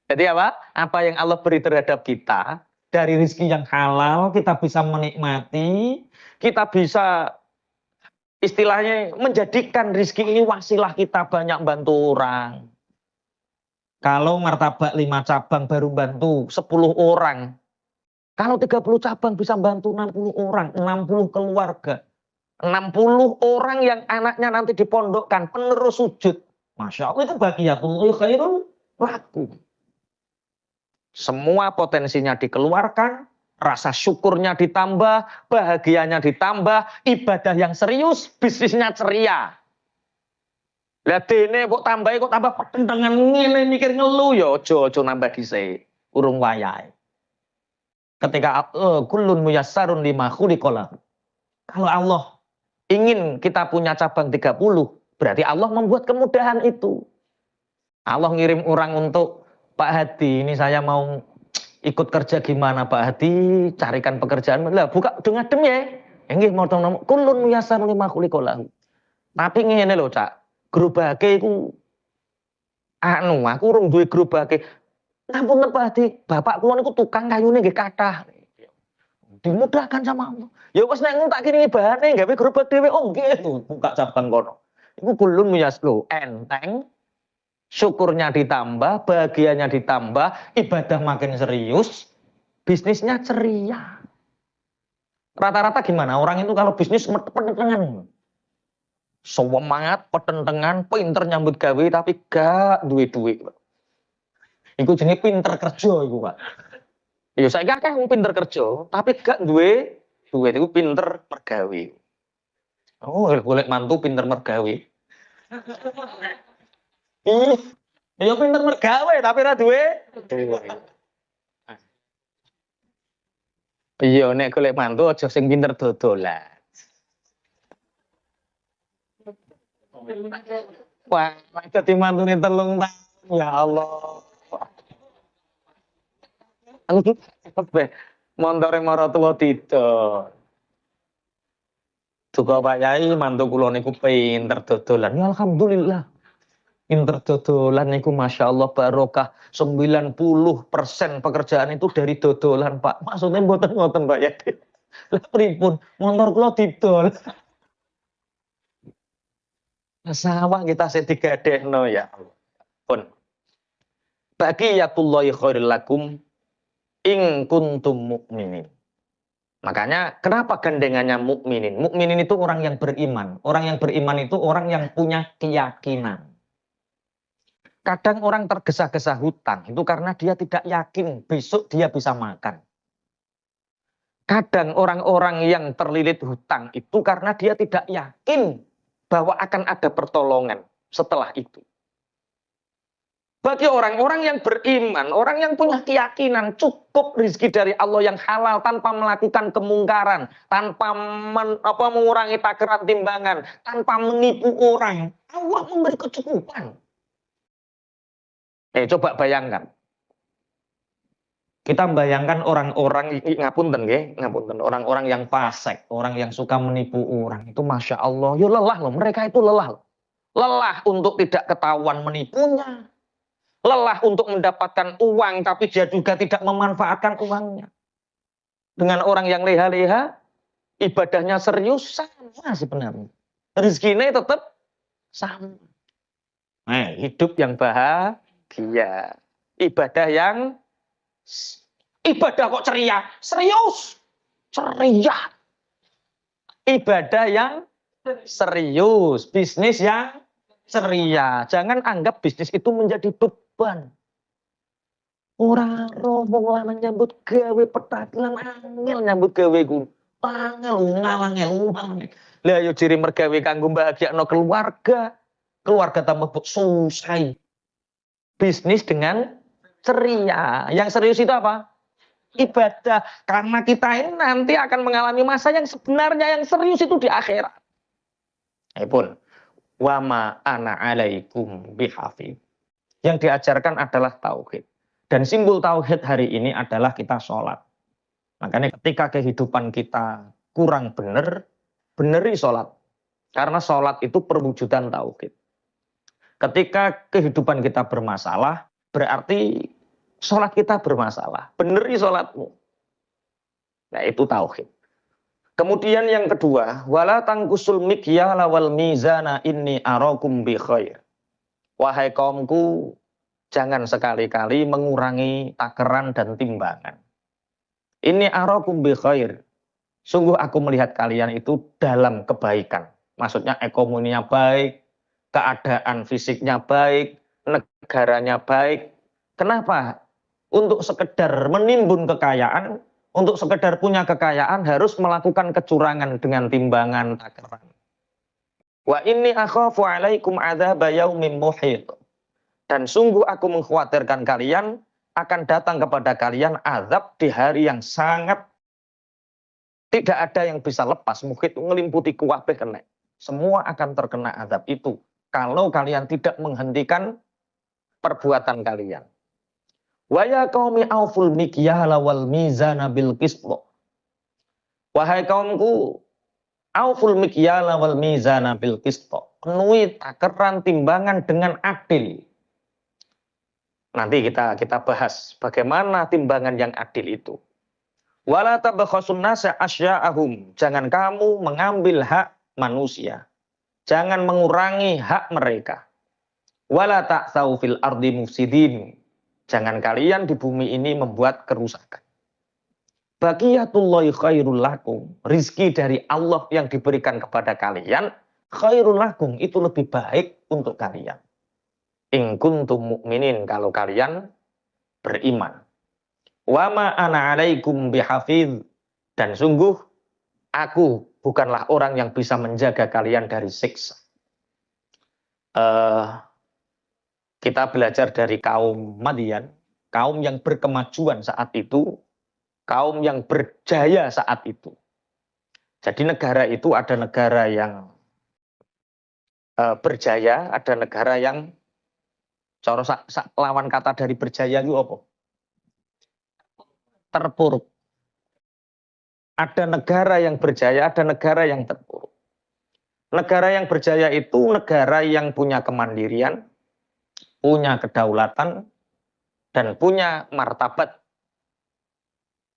Jadi apa? Apa yang Allah beri terhadap kita dari rezeki yang halal kita bisa menikmati, kita bisa istilahnya menjadikan rezeki ini wasilah kita banyak bantu orang. Kalau martabak 5 cabang baru bantu 10 orang. Kalau 30 cabang bisa bantu 60 orang, 60 keluarga. 60 orang yang anaknya nanti dipondokkan, penerus sujud. Masya Allah itu bagiyatul khairun laku. Semua potensinya dikeluarkan, rasa syukurnya ditambah, bahagianya ditambah, ibadah yang serius, bisnisnya ceria. Lah dene kok tambahi kok tambah pertentangan ngene mikir ngelu ya aja nambah dhisik, urung wayahe. Ketika kullun muyassarun lima khuliqalah. Kalau Allah ingin kita punya cabang 30, berarti Allah membuat kemudahan itu. Allah ngirim orang untuk Pak Hadi, ini saya mau ikut kerja gimana Pak Hadi, carikan pekerjaan. Lah buka dengan dem ya. Nggih mau kullun muyassarun lima khuliqalah. Tapi ngene lho, Cak. Gerobake iku aku urung duwe gerobake. Ngapunten Pak Hadi, bapak kula niku tukang kayune nggih kathah. Dimudahkan sama Allah. Ya wis nek tak kiringi bahane gawe gerobak dhewe oh nggih buka cabang kono. Iku kulun muyaslu enteng. Syukurnya ditambah, bahagianya ditambah, ibadah makin serius, bisnisnya ceria. Rata-rata gimana? Orang itu kalau bisnis petentengan. Semangat, petentengan, pinter nyambut gawe tapi gak duit-duit. Iku jenenge pinter kerja iku, Pak. Ya saya akeh wong pinter kerja, tapi gak duwe duit iku pinter mergawe. Oh, golek mantu pinter mergawe. Ya pinter mergawe tapi ora duwe. Iya nek golek mantu aja sing pinter dodolan. Wah, dadi mantune 3 tahun. Ya Allah. Montore maratuwa didol. Duka Pak Yai mantu kula niku pinter dodolan. Ya alhamdulillah. Pinter dodolan niku Masya Allah barokah. 90% pekerjaan itu dari dodolan Pak. Maksudnya mboten-mboten Pak Yai. Lah pripun? Motor kula didol. Sawah kita sing digadekno ya Allah. Pun. Baqiyatullahi khairul lakum in kuntum mukminin. Makanya kenapa gandengannya mukminin? Mukminin itu orang yang beriman. Orang yang beriman itu orang yang punya keyakinan. Kadang orang tergesa-gesa hutang itu karena dia tidak yakin besok dia bisa makan. Kadang orang-orang yang terlilit hutang itu karena dia tidak yakin bahwa akan ada pertolongan setelah itu. Bagi orang-orang yang beriman, orang yang punya keyakinan cukup rezeki dari Allah yang halal tanpa melakukan kemungkaran, tanpa mengurangi takaran timbangan, tanpa menipu orang, Allah memberi kecukupan. Coba bayangkan. Kita bayangkan orang-orang ngapunten nggih, ngapunten, orang-orang yang fasik, orang yang suka menipu orang itu Masya Allah, yo lelah loh, mereka itu lelah. Lelah untuk tidak ketahuan menipunya. Lelah untuk mendapatkan uang tapi dia juga tidak memanfaatkan uangnya. Dengan orang yang leha-leha, ibadahnya serius sama sebenarnya. Rezekinya tetap sama. Hidup yang bahagia. Ibadah kok ceria, serius. ceria. Ibadah yang serius, bisnis yang ceria. Jangan anggap bisnis itu menjadi beban. Orang rombongan menyambut gawe petatilan angel nyambut gawe ku. Angel ngawangel. Lah yo ciri mergawe kanggo bahagiakno keluarga. Keluarga tambah susah. Bisnis dengan ceria. Yang serius itu apa? Ibadah. Karena kita ini nanti akan mengalami masa yang sebenarnya yang serius itu di akhirat. Pun wama ana alaikum bihafid. Yang diajarkan adalah tauhid. Dan simbol tauhid hari ini adalah kita sholat. Makanya ketika kehidupan kita kurang benar, beneri sholat. Karena sholat itu perwujudan tauhid. Ketika kehidupan kita bermasalah, berarti sholat kita bermasalah. Beneri sholatmu. Nah itu tauhid. Kemudian yang kedua, wala tangkusul mikyala wal mizana inni arakum bi khair. Wahai kaumku, jangan sekali-kali mengurangi takaran dan timbangan. Ini arakum bi khair. Sungguh aku melihat kalian itu dalam kebaikan. Maksudnya ekonominya baik, keadaan fisiknya baik, negaranya baik. Kenapa? Untuk sekedar menimbun kekayaan, untuk sekedar punya kekayaan harus melakukan kecurangan dengan timbangan takaran. Wa inni akhafu alaikum adzaba yaumin muhit. Dan sungguh aku mengkhawatirkan kalian akan datang kepada kalian azab di hari yang sangat tidak ada yang bisa lepas. Muhit ngelimputi kuwabeh kena. Semua akan terkena azab itu kalau kalian tidak menghentikan perbuatan kalian. Wa ya qaumi auful mikyala wal mizana bil qist. Wahai kaumku, auful mikyala wal mizana bil qist. Penuhi takaran timbangan dengan adil. Nanti kita bahas bagaimana timbangan yang adil itu. Wala tabakhasun nasa asya'ahum. Jangan kamu mengambil hak manusia. Jangan mengurangi hak mereka. Wala ta'tsau fil ardi mufsidin. Jangan kalian di bumi ini membuat kerusakan. Baqiyatullahi khairul lakum. Rizki dari Allah yang diberikan kepada kalian khairul lakum, itu lebih baik untuk kalian. In kuntum mu'minin, kalau kalian beriman. Wa ma ana alaikum bihafidz. Dan sungguh aku bukanlah orang yang bisa menjaga kalian dari siksa. Kita belajar dari kaum Madian, kaum yang berkemajuan saat itu, kaum yang berjaya saat itu. Jadi negara itu ada negara yang berjaya, ada negara yang cara lawan kata dari berjaya itu apa? Terpuruk. Ada negara yang berjaya, ada negara yang terpuruk. Negara yang berjaya itu negara yang punya kemandirian, punya kedaulatan, dan punya martabat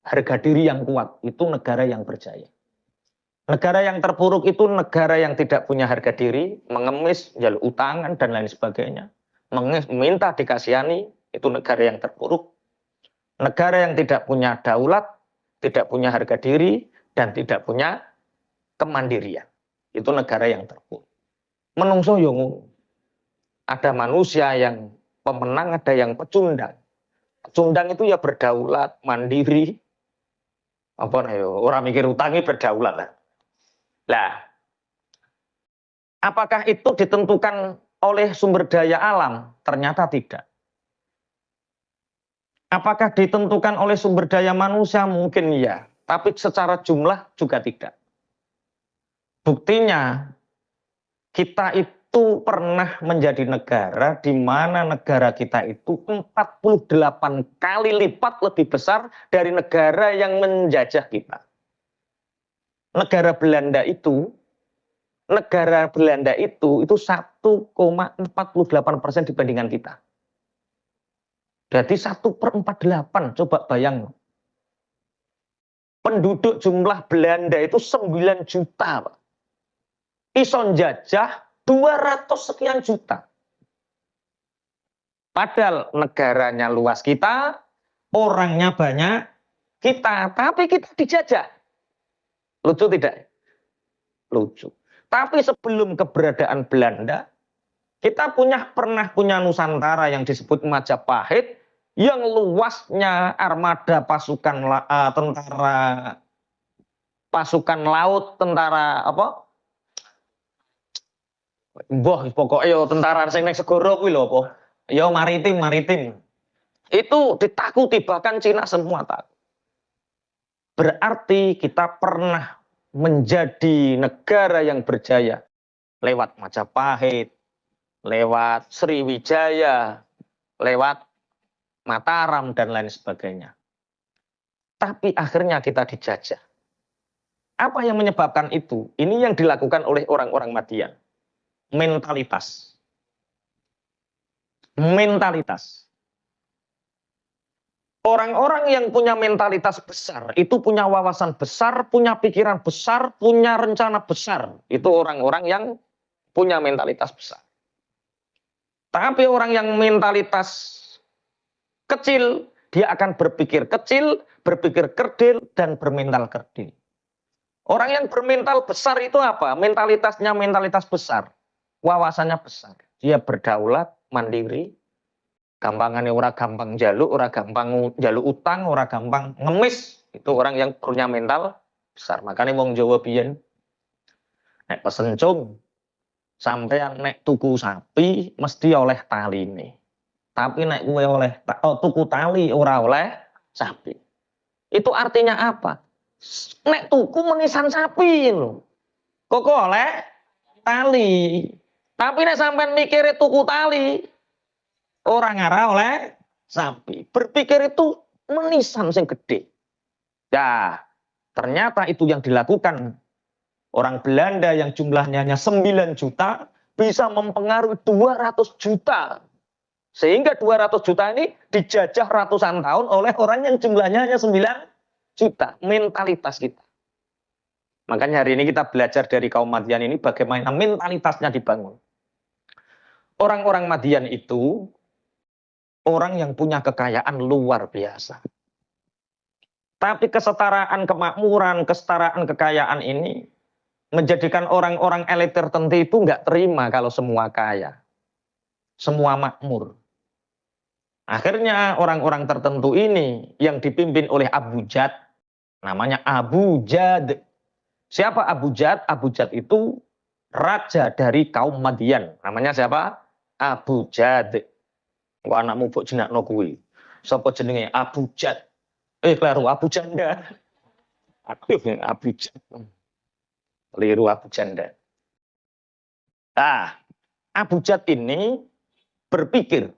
harga diri yang kuat. Itu negara yang berjaya. Negara yang terpuruk itu negara yang tidak punya harga diri, mengemis, jalur utangan, dan lain sebagainya. Meminta dikasihani, itu negara yang terpuruk. Negara yang tidak punya daulat, tidak punya harga diri, dan tidak punya kemandirian. Itu negara yang terpuruk. Menungso yo ada manusia yang pemenang, ada yang pecundang. Pecundang itu ya berdaulat, mandiri. Apa ayo, orang mikir utangi berdaulat lah. Lah, apakah itu ditentukan oleh sumber daya alam? Ternyata tidak. Apakah ditentukan oleh sumber daya manusia? Mungkin ya, tapi secara jumlah juga tidak. Buktinya, kita itu pernah menjadi negara di mana negara kita itu 48 kali lipat lebih besar dari negara yang menjajah kita. Negara Belanda itu 1,48% dibandingkan kita. Berarti 1/48, coba bayang. Penduduk jumlah Belanda itu 9 juta. Pak. Ison jajah 200 sekian juta. Padahal negaranya luas kita, orangnya banyak kita, tapi kita dijajah. Lucu tidak? Lucu. Tapi sebelum keberadaan Belanda, kita pernah punya Nusantara yang disebut Majapahit, yang luasnya armada tentara pasukan laut, tentara apa? Mbah pokoknya yo tentara sing ning segara kuwi lho apa? Yo maritim. Itu ditakuti, bahkan Cina semua takut. Berarti kita pernah menjadi negara yang berjaya lewat Majapahit, lewat Sriwijaya, lewat Mataram dan lain sebagainya. Tapi akhirnya kita dijajah. Apa yang menyebabkan itu? Ini yang dilakukan oleh orang-orang Madian. Mentalitas. Orang-orang yang punya mentalitas besar, itu punya wawasan besar, punya pikiran besar, punya rencana besar. Itu orang-orang yang punya mentalitas besar. Tapi orang yang mentalitas kecil, dia akan berpikir kecil, berpikir kerdil, dan bermental kerdil. Orang yang bermental besar itu apa? Mentalitasnya mentalitas besar. Wawasannya besar. Dia berdaulat, mandiri, gampangane ora gampang jaluk, ora gampang jaluk utang, ora gampang ngemis. Itu orang yang punya mental besar. Makanya wong Jawa biyen nek pesen cung, sampeyan nek tuku sapi mesti oleh taline. Tapi nek kowe oleh tuku tali ora oleh sapi. Itu artinya apa? Nek tuku menisan sapi lho. Kok oleh tali. Tapi nek sampean mikire tuku tali, orang ngarah oleh sapi. Berpikir itu menisan sing gede. Ya, ternyata itu yang dilakukan orang Belanda yang jumlahnya hanya 9 juta bisa mempengaruhi 200 juta. Sehingga 200 juta ini dijajah ratusan tahun oleh orang yang jumlahnya hanya 9 juta. Mentalitas kita. Makanya hari ini kita belajar dari kaum Madian ini bagaimana mentalitasnya dibangun. Orang-orang Madian itu orang yang punya kekayaan luar biasa. Tapi kesetaraan kemakmuran, kesetaraan kekayaan ini menjadikan orang-orang elit tertentu itu nggak terima kalau semua kaya. Semua makmur. Akhirnya orang-orang tertentu ini yang dipimpin oleh Abu Jad, namanya Abu Jad. Siapa Abu Jad? Abu Jad itu raja dari kaum Madian. Namanya siapa? Abu Jad. Kok anakmu mbok jenakno kuwi. Sapa jenenge? Abu Jad. Keliru Abu Janda. Aduh, Abu Jad. Keliru Abu Janda. Abu Jad ini berpikir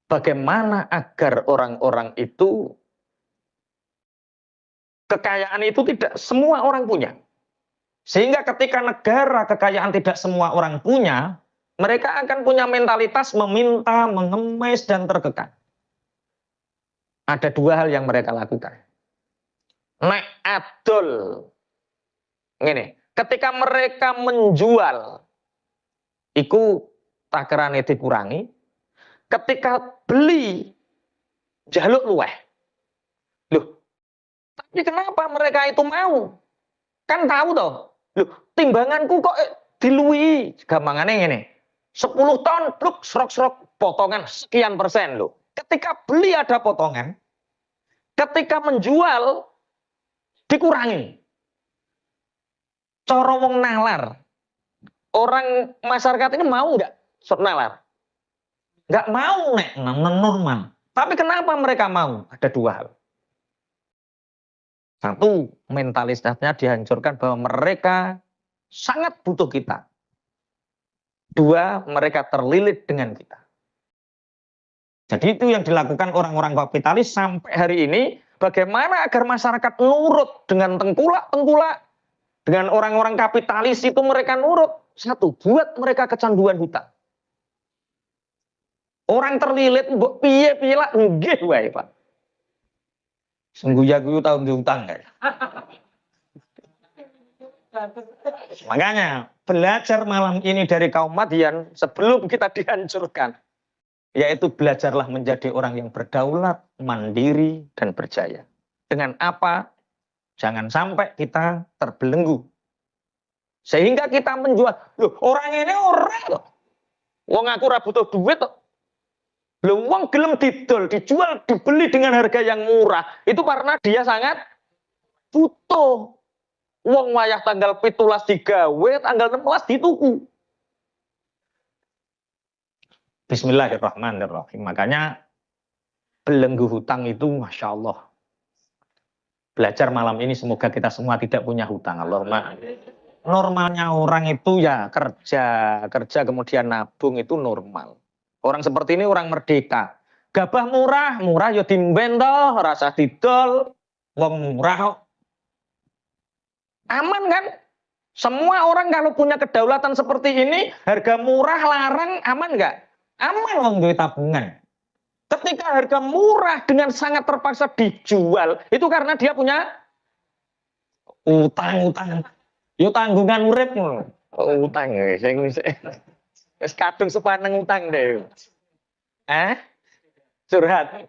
bagaimana agar orang-orang itu kekayaan itu tidak semua orang punya. Sehingga ketika negara kekayaan tidak semua orang punya, mereka akan punya mentalitas meminta, mengemis, dan terkekang. Ada 2 hal yang mereka lakukan. Nek adol. Ini, ketika mereka menjual, iku takerane dikurangi. Ketika beli, jaluk luweh. Loh, tapi kenapa mereka itu mau? Kan tahu toh. Loh, timbanganku kok diluwi. Gampangane ngene. 10 ton, bluk, serok-serok, potongan sekian persen loh. Ketika beli ada potongan, ketika menjual dikurangi. Cara wong nalar. Orang masyarakat ini mau nggak nalar? Nggak mau, nek normal. Tapi kenapa mereka mau? Ada 2 hal. 1, mentalitasnya dihancurkan bahwa mereka sangat butuh kita. 2, mereka terlilit dengan kita. Jadi itu yang dilakukan orang-orang kapitalis sampai hari ini. Bagaimana agar masyarakat nurut dengan tengkulak-tengkulak. Dengan orang-orang kapitalis itu mereka nurut. 1, buat mereka kecanduan hutang. Orang terlilit, mbok piye-piye lah, nggih wae, Pak. Sungguh ya gue tahu diutang ya. Makanya belajar malam ini dari kaum Madian sebelum kita dihancurkan. Yaitu belajarlah menjadi orang yang berdaulat, mandiri, dan berjaya. Dengan apa? Jangan sampai kita terbelenggu. Sehingga kita menjual, loh orang ini orang kok. Wong aku ora butuh duit kok. Loh wong gelem didol, dijual, dibeli dengan harga yang murah. Itu karena dia sangat butuh. Wong wayah tanggal 17 digawe, tanggal 16 dituku. Bismillahirrahmanirrahim. Makanya belenggu hutang itu Masya Allah. Belajar malam ini semoga kita semua tidak punya hutang. Allahumma. Normalnya orang itu ya kerja kemudian nabung itu normal. Orang seperti ini orang merdeka. Gabah murah, murah ya dimben toh, rasa didol, wong murah. Aman kan? Semua orang kalau punya kedaulatan seperti ini, harga murah larang, aman nggak? Aman wong duit tabungan. Ketika harga murah dengan sangat terpaksa dijual, itu karena dia punya utang. Yo tanggungan urip ngono. Utang sing wis kadung sepaneng utang deh. Curhat.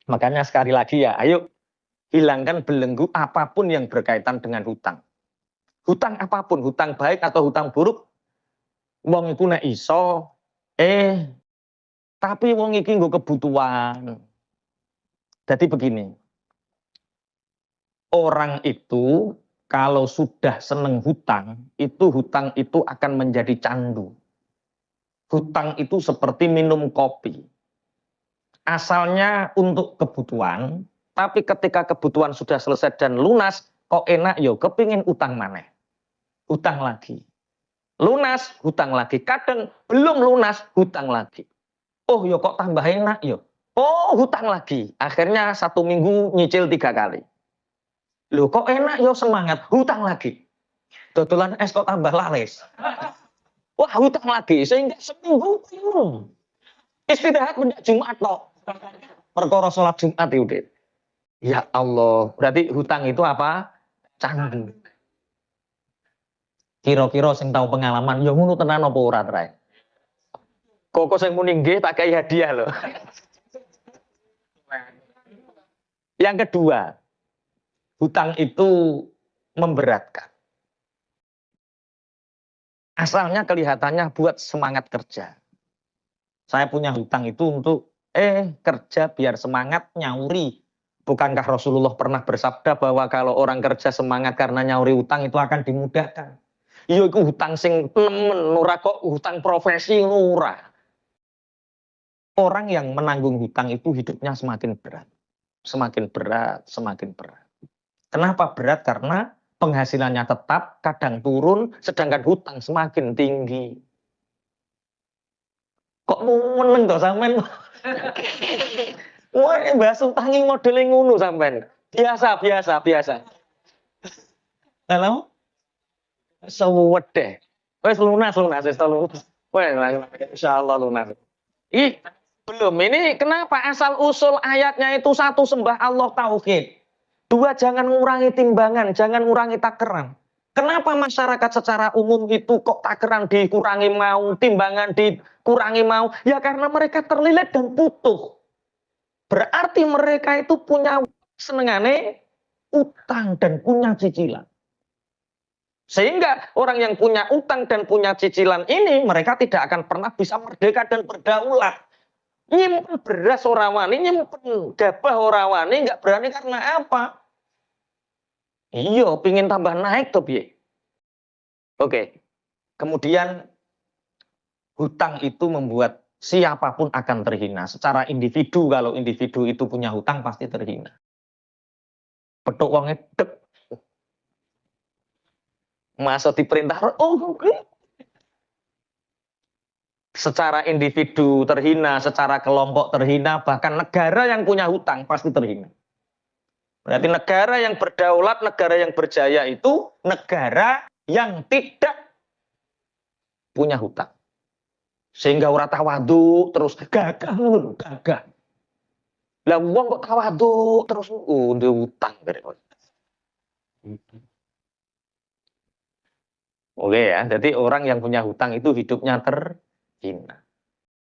Makanya sekali lagi ya, ayo hilangkan belenggu apapun yang berkaitan dengan hutang. Hutang apapun, hutang baik atau hutang buruk. Wong iku nek iso tapi wong iki nggo kebutuhan. Jadi begini. Orang itu kalau sudah seneng hutang itu akan menjadi candu. Hutang itu seperti minum kopi. Asalnya untuk kebutuhan, tapi ketika kebutuhan sudah selesai dan lunas, kok enak yo kepingin utang maneh. Hutang lagi. Lunas, hutang lagi. Kadang belum lunas, hutang lagi. Oh yo kok tambah enak yo. Oh hutang lagi. Akhirnya 1 minggu nyicil 3 kali. Loh kok enak yo semangat, hutang lagi. Dodolan es kok tambah laris. Wah hutang lagi, sehingga seminggu istirahat mendak Jumat kok. Perkara sholat Jumat itu. Ya Allah, berarti hutang itu apa? Candu. Kira-kira sing tahu pengalaman, yo ngono tenan apa ora trae? Kok sing muni nggih tak kei hadiah loh. Yang kedua, hutang itu memberatkan. Asalnya kelihatannya buat semangat kerja. Saya punya hutang itu untuk kerja biar semangat nyauri. Bukankah Rasulullah pernah bersabda bahwa kalau orang kerja semangat karena nyauri hutang itu akan dimudahkan. Iya itu hutang sing temen, ora kok hutang profesi ora. Orang yang menanggung hutang itu hidupnya semakin berat. Semakin berat, semakin berat. Kenapa berat? Karena penghasilannya tetap, kadang turun, sedangkan hutang semakin tinggi. Kok meneng toh sampean? Wah, bahas utangi modeling ngono sampean. Biasa. Halo? Sewet deh. Wes lunas wis telu. Wes insyaallah lunas. Belum ini kenapa asal usul ayatnya itu 1 sembah Allah tauhid. 2 jangan ngurangi timbangan, jangan ngurangi takeran. Kenapa masyarakat secara umum itu kok takeran dikurangi mau, timbangan dikurangi mau? Ya karena mereka terlilit dan butuh. Berarti mereka itu punya senengane utang dan punya cicilan. Sehingga orang yang punya utang dan punya cicilan ini mereka tidak akan pernah bisa merdeka dan berdaulat. Nyimpen beras ora wani, nyimpen gabah ora wani, nggak berani karena apa? Iya, pingin tambah naik tuh piye. Oke. Kemudian hutang itu membuat siapapun akan terhina. Secara individu, kalau individu itu punya hutang pasti terhina. Petuk wong edek. Masa diperintah, secara individu terhina, secara kelompok terhina, bahkan negara yang punya hutang pasti terhina. Berarti negara yang berdaulat, negara yang berjaya itu negara yang tidak punya hutang. Sehingga ora tawadu terus gagah. Lah wong kok tawadu terus duwe hutang. Oke ya, jadi orang yang punya hutang itu hidupnya terhina.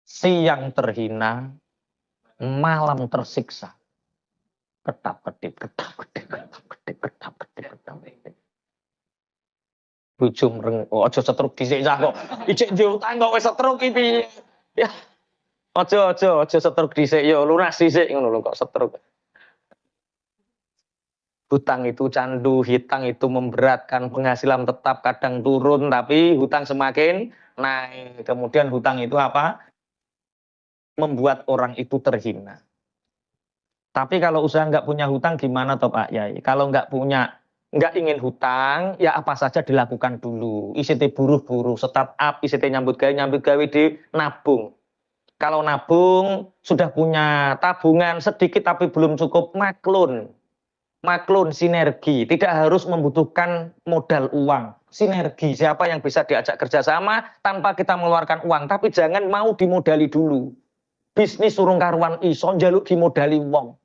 Siang terhina, malam tersiksa. Ketap-ketip. Bojo mreng, oh aja setruk dhisik cah kok. Ijek diutang kok wis setruk iki piye. Ya, aja setruk dhisik ya lunas dhisik ngono lho kok setruk. Hutang itu candu, hutang itu memberatkan, penghasilan tetap kadang turun tapi hutang semakin naik. Kemudian hutang itu apa? Membuat orang itu terhina. Tapi kalau usaha nggak punya hutang gimana toh Pak Yai? Kalau nggak ingin hutang, ya apa saja dilakukan dulu. ICT buruh-buruh, startup, ICT nyambut gawe di nabung. Kalau nabung, sudah punya tabungan sedikit tapi belum cukup, maklun. Maklun, sinergi. Tidak harus membutuhkan modal uang. Sinergi, siapa yang bisa diajak kerjasama tanpa kita mengeluarkan uang. Tapi jangan mau dimodali dulu. Bisnis urung karuan iso, njaluk dimodali wong.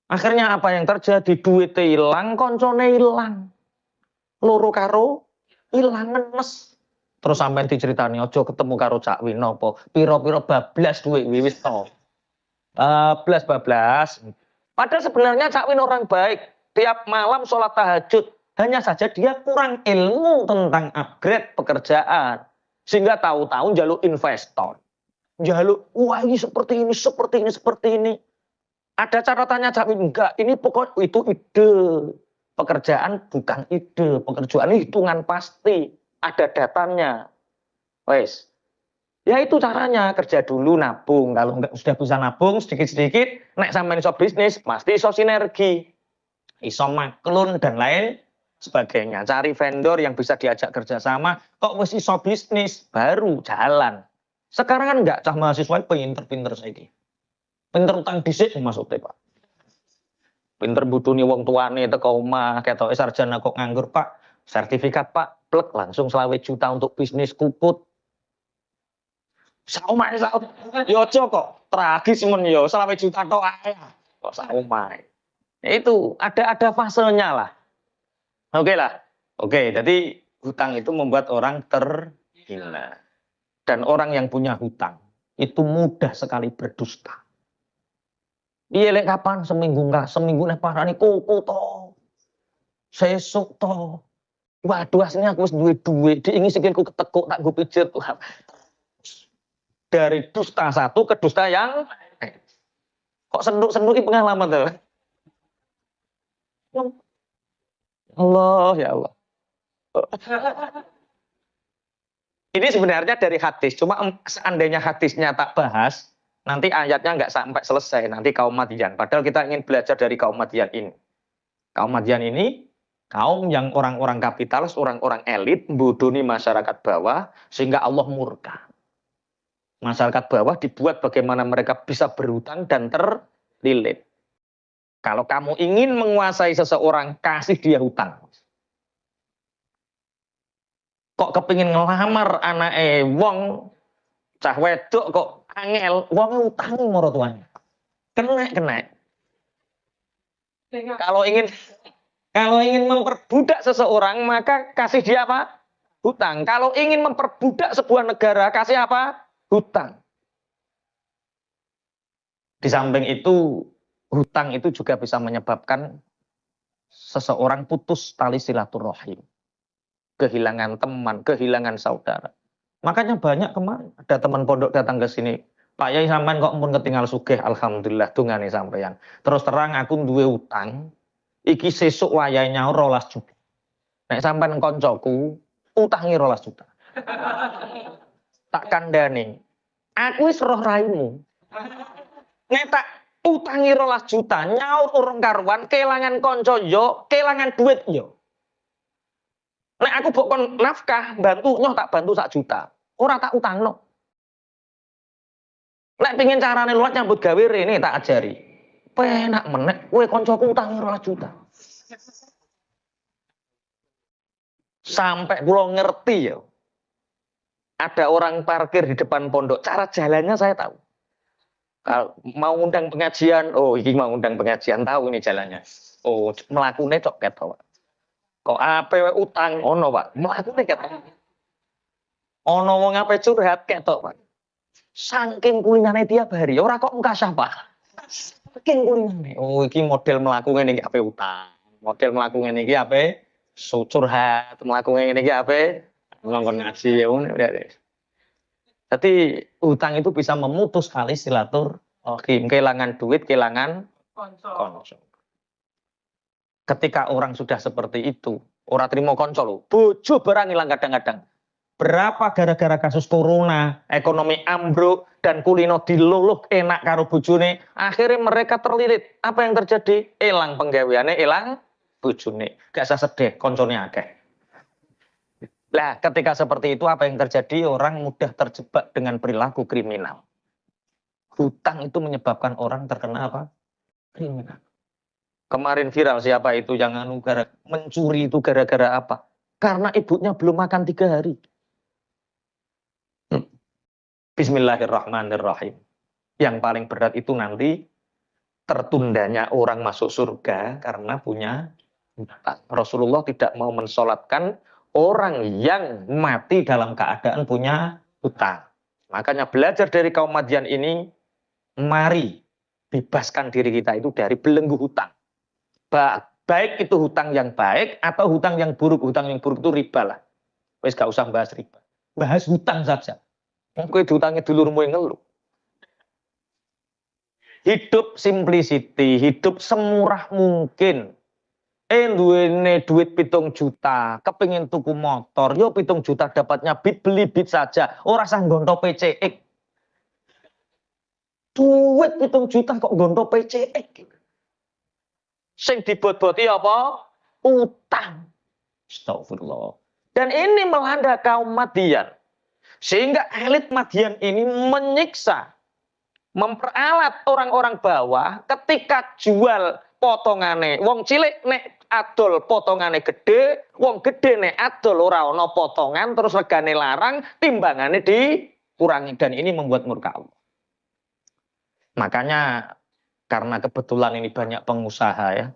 Akhirnya apa yang terjadi? Duitnya hilang, koncone hilang. Loro karo hilang ngenes. Terus sampai diceritani ojo ketemu karo Cak Win apa piro-piro bablas duit wis to. Bablas. Padahal sebenarnya Cak Win orang baik. Tiap malam sholat tahajud. Hanya saja dia kurang ilmu tentang upgrade pekerjaan. Sehingga tahu-tahu jaluk investor. Jaluk, wah ini seperti ini. Ada catatannya Cak Win, enggak, ini pokok itu ide. Pekerjaan bukan ide, pekerjaan hitungan pasti. Ada datanya. Wes. Ya itu caranya, kerja dulu nabung. Kalau enggak sudah bisa nabung sedikit-sedikit, nek sampean iso bisnis, pasti iso sinergi. Iso maklun dan lain sebagainya. Cari vendor yang bisa diajak kerjasama, kok wis iso bisnis, baru jalan. Sekarang kan enggak, cah mahasiswa pinter-pinter saiki. Pinter utang dhisik maksudnya Pak. Pinter butuhni wong tuane teko omah, ketoke sarjana kok nganggur Pak. Sertifikat Pak, plek langsung 20 juta untuk bisnis kuput. Saumahe yo aja kok tragis men yo 20 juta tok ae. Kok saumahe. Itu ada fasenya lah. Oke lah. Oke, jadi hutang itu membuat orang terhina. Dan orang yang punya hutang itu mudah sekali berdusta. Iya lek kapan seminggu nek parani koko to. Sesuk to. Waduh aslinya aku wis duwe duit, diingi sikilku ketekuk tak go pijet. Dari dusta satu ke dusta yang kok senduk-senduki pengalaman tuh. Allah ya Allah. Ini sebenarnya dari hadis, cuma seandainya hadisnya tak bahas, nanti ayatnya nggak sampai selesai, nanti kaum Madian. Padahal kita ingin belajar dari kaum Madian ini. Kaum Madian ini, kaum yang orang-orang kapitalis, orang-orang elit, bodoni masyarakat bawah, sehingga Allah murka. Masyarakat bawah dibuat bagaimana mereka bisa berhutang dan terlilit. Kalau kamu ingin menguasai seseorang, kasih dia hutang. Kok kepingin ngelamar anake wong, cah wedok kok angel, wong utangi moro tuane. Kena. Kalau ingin memperbudak seseorang, maka kasih dia apa? Hutang. Kalau ingin memperbudak sebuah negara, kasih apa? Hutang. Di samping itu, hutang itu juga bisa menyebabkan seseorang putus tali silaturahim. Kehilangan teman, kehilangan saudara. Makanya banyak kemarin ada teman pondok datang ke sini. Pak Yai sampean kok pun ketinggal sugih, alhamdulillah dungane sampean. Terus terang aku duwe utang, iki sesuk wayahe nyaur 12 juta. Nek sampean koncoku utangi 12 juta. Tak kandhani. Aku wis roh raimu. Nek tak utangi 12 juta, nyaur urung karuan, kelangan konco yo, kelangan duit yo. Nek aku bokon nafkah, bantu nyoh tak bantu 1 juta. Ora tak utangno. Nek pengin carane luwat nyambut gawe rene tak ajari. Penak menek kowe koncoku utangi 12 juta. Sampai kula ngerti ya. Ada orang parkir di depan pondok, cara jalannya saya tahu. Kalau mau undang pengajian, oh ini mau undang pengajian, tahu ini jalannya. Oh, mlakune cok ketok. Kok ape utang ono, Pak. Mlakune ketok. Ono wong ape curhat ketok, Pak. Saking kulinane tiap hari, ora kok mukasyaf, Pak. Saking kulinane. Oh, iki model mlaku ngene iki ape utang. Model mlaku ngene iki ape? Curhat, mlaku ngene iki ape? Ngongkon ngaji ya ngono. Jadi hutang itu bisa memutus tali silaturahim, kehilangan duit, kehilangan konco. Ketika orang sudah seperti itu, orang terima konco lho, bojo barang hilang kadang-kadang. Berapa gara-gara kasus corona, ekonomi ambruk, dan kulino diluluh enak karo bojone, akhirnya mereka terlilit. Apa yang terjadi? Elang penggaweane, elang bojone. Gak usah sedih, koncone akeh. Nah, ketika seperti itu apa yang terjadi? Orang mudah terjebak dengan perilaku kriminal. Hutang itu menyebabkan orang terkena apa? Kriminal. Kemarin viral siapa itu yang mencuri itu gara-gara apa? Karena ibunya belum makan 3 hari. Bismillahirrahmanirrahim. Yang paling berat itu nanti tertundanya orang masuk surga karena punya hutang. Rasulullah tidak mau mensolatkan orang yang mati dalam keadaan punya hutang. Makanya belajar dari kaum Madian ini, mari bebaskan diri kita itu dari belenggu hutang. Baik itu hutang yang baik atau hutang yang buruk. Hutang yang buruk itu riba lah. Wes gak usah bahas riba. Bahas hutang saja. Kowe diutangi dulurmu yang ngeluh. Hidup simplicity, hidup semurah mungkin. Duwene duit 7 juta, kepingin tuku motor, yo 7 juta dapatnya beli bit saja, ora usah nggonto PCX. Duit 7 juta kok nggonto PCX. Sing dibot-boti apa? Utang. Astagfirullah. Dan ini melanda kaum Madian. Sehingga elit Madian ini menyiksa, memperalat orang-orang bawah ketika jual potongane. Wong cilik nek adol potongane gede, wong gede nek adol ora ana potongan terus regane larang, timbangane dikurangi, dan ini membuat murka Allah. Makanya karena kebetulan ini banyak pengusaha ya.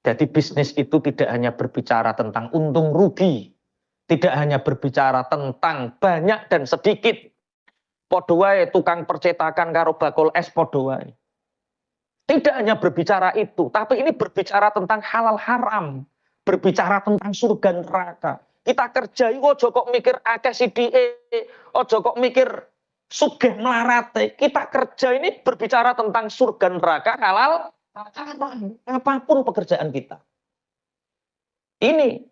Jadi bisnis itu tidak hanya berbicara tentang untung rugi, tidak hanya berbicara tentang banyak dan sedikit. Padha wae tukang percetakan karo bakul es padha wae. Tidak hanya berbicara itu, tapi ini berbicara tentang halal haram, berbicara tentang surga neraka. Kita kerja ojo kok mikir akeh sidike, ojo kok mikir sugih melarate. Kita kerja ini berbicara tentang surga neraka, halal haram, apapun pekerjaan kita. Ini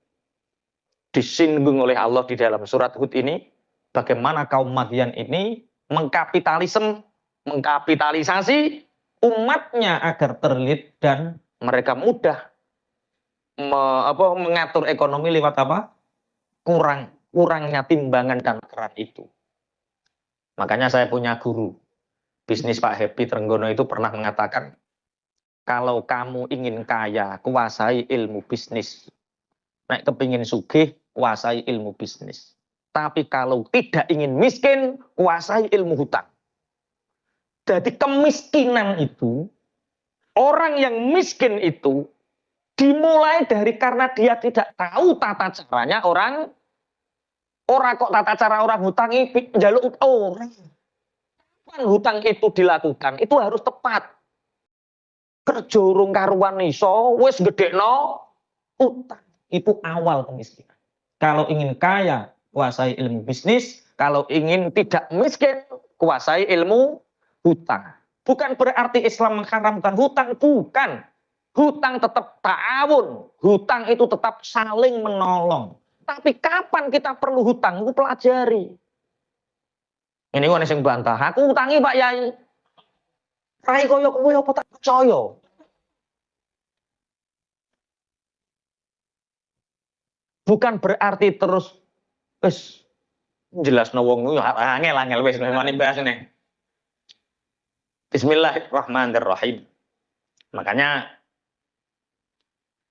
disinggung oleh Allah di dalam surat Hud ini, bagaimana kaum Madian ini mengkapitalisasi umatnya agar terlilit dan mereka mudah mengatur ekonomi lewat apa? Kurangnya timbangan dan keran itu. Makanya saya punya guru bisnis Pak Happy Trenggono itu pernah mengatakan, kalau kamu ingin kaya, kuasai ilmu bisnis. Nek kepingin sugih, kuasai ilmu bisnis. Tapi kalau tidak ingin miskin, kuasai ilmu hutang. Jadi kemiskinan itu, orang yang miskin itu dimulai dari karena dia tidak tahu tata caranya orang kok tata cara orang hutang ini njaluk orang. Kapan hutang itu dilakukan? Itu harus tepat. Kerja urung karuan iso, wis gedekno utang. Itu awal kemiskinan. Kalau ingin kaya, kuasai ilmu bisnis. Kalau ingin tidak miskin, kuasai ilmu hutang. Bukan berarti Islam mengharamkan hutang, bukan. Hutang tetap ta'awun. Hutang itu tetap saling menolong. Tapi kapan kita perlu hutang? Itu pelajari. Ini gue sing bantah. Aku utangi Pak Yai. Rai koyo kowe apa tak percaya? Bukan berarti terus wis jelasno wong angel wis mani bahas nih. Bismillahirrahmanirrahim. Makanya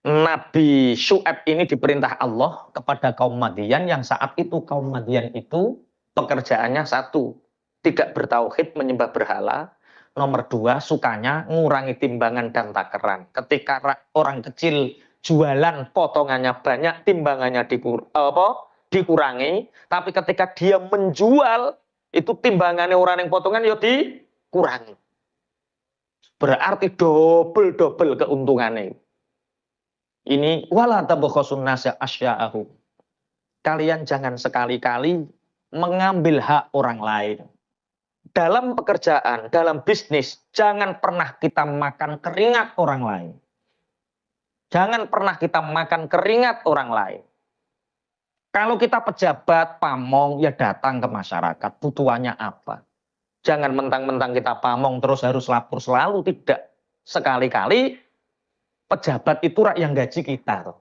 Nabi Syu'aib ini diperintah Allah kepada kaum Madian yang saat itu kaum Madian itu pekerjaannya satu, tidak bertauhid, menyembah berhala. Nomor 2, sukanya ngurangi timbangan dan takaran. Ketika orang kecil jualan potongannya banyak, timbangannya dikurangi. Tapi ketika dia menjual, itu timbangannya orang yang potongan ya dikurangi. Berarti double keuntungannya. Ini wala tabakhasun nasa asya'ahum. Kalian jangan sekali-kali mengambil hak orang lain. Dalam pekerjaan, dalam bisnis, jangan pernah kita makan keringat orang lain. Jangan pernah kita makan keringat orang lain. Kalau kita pejabat, pamong, ya datang ke masyarakat. Butuhannya apa? Jangan mentang-mentang kita pamong terus harus lapor selalu. Tidak. Sekali-kali pejabat itu yang gaji kita.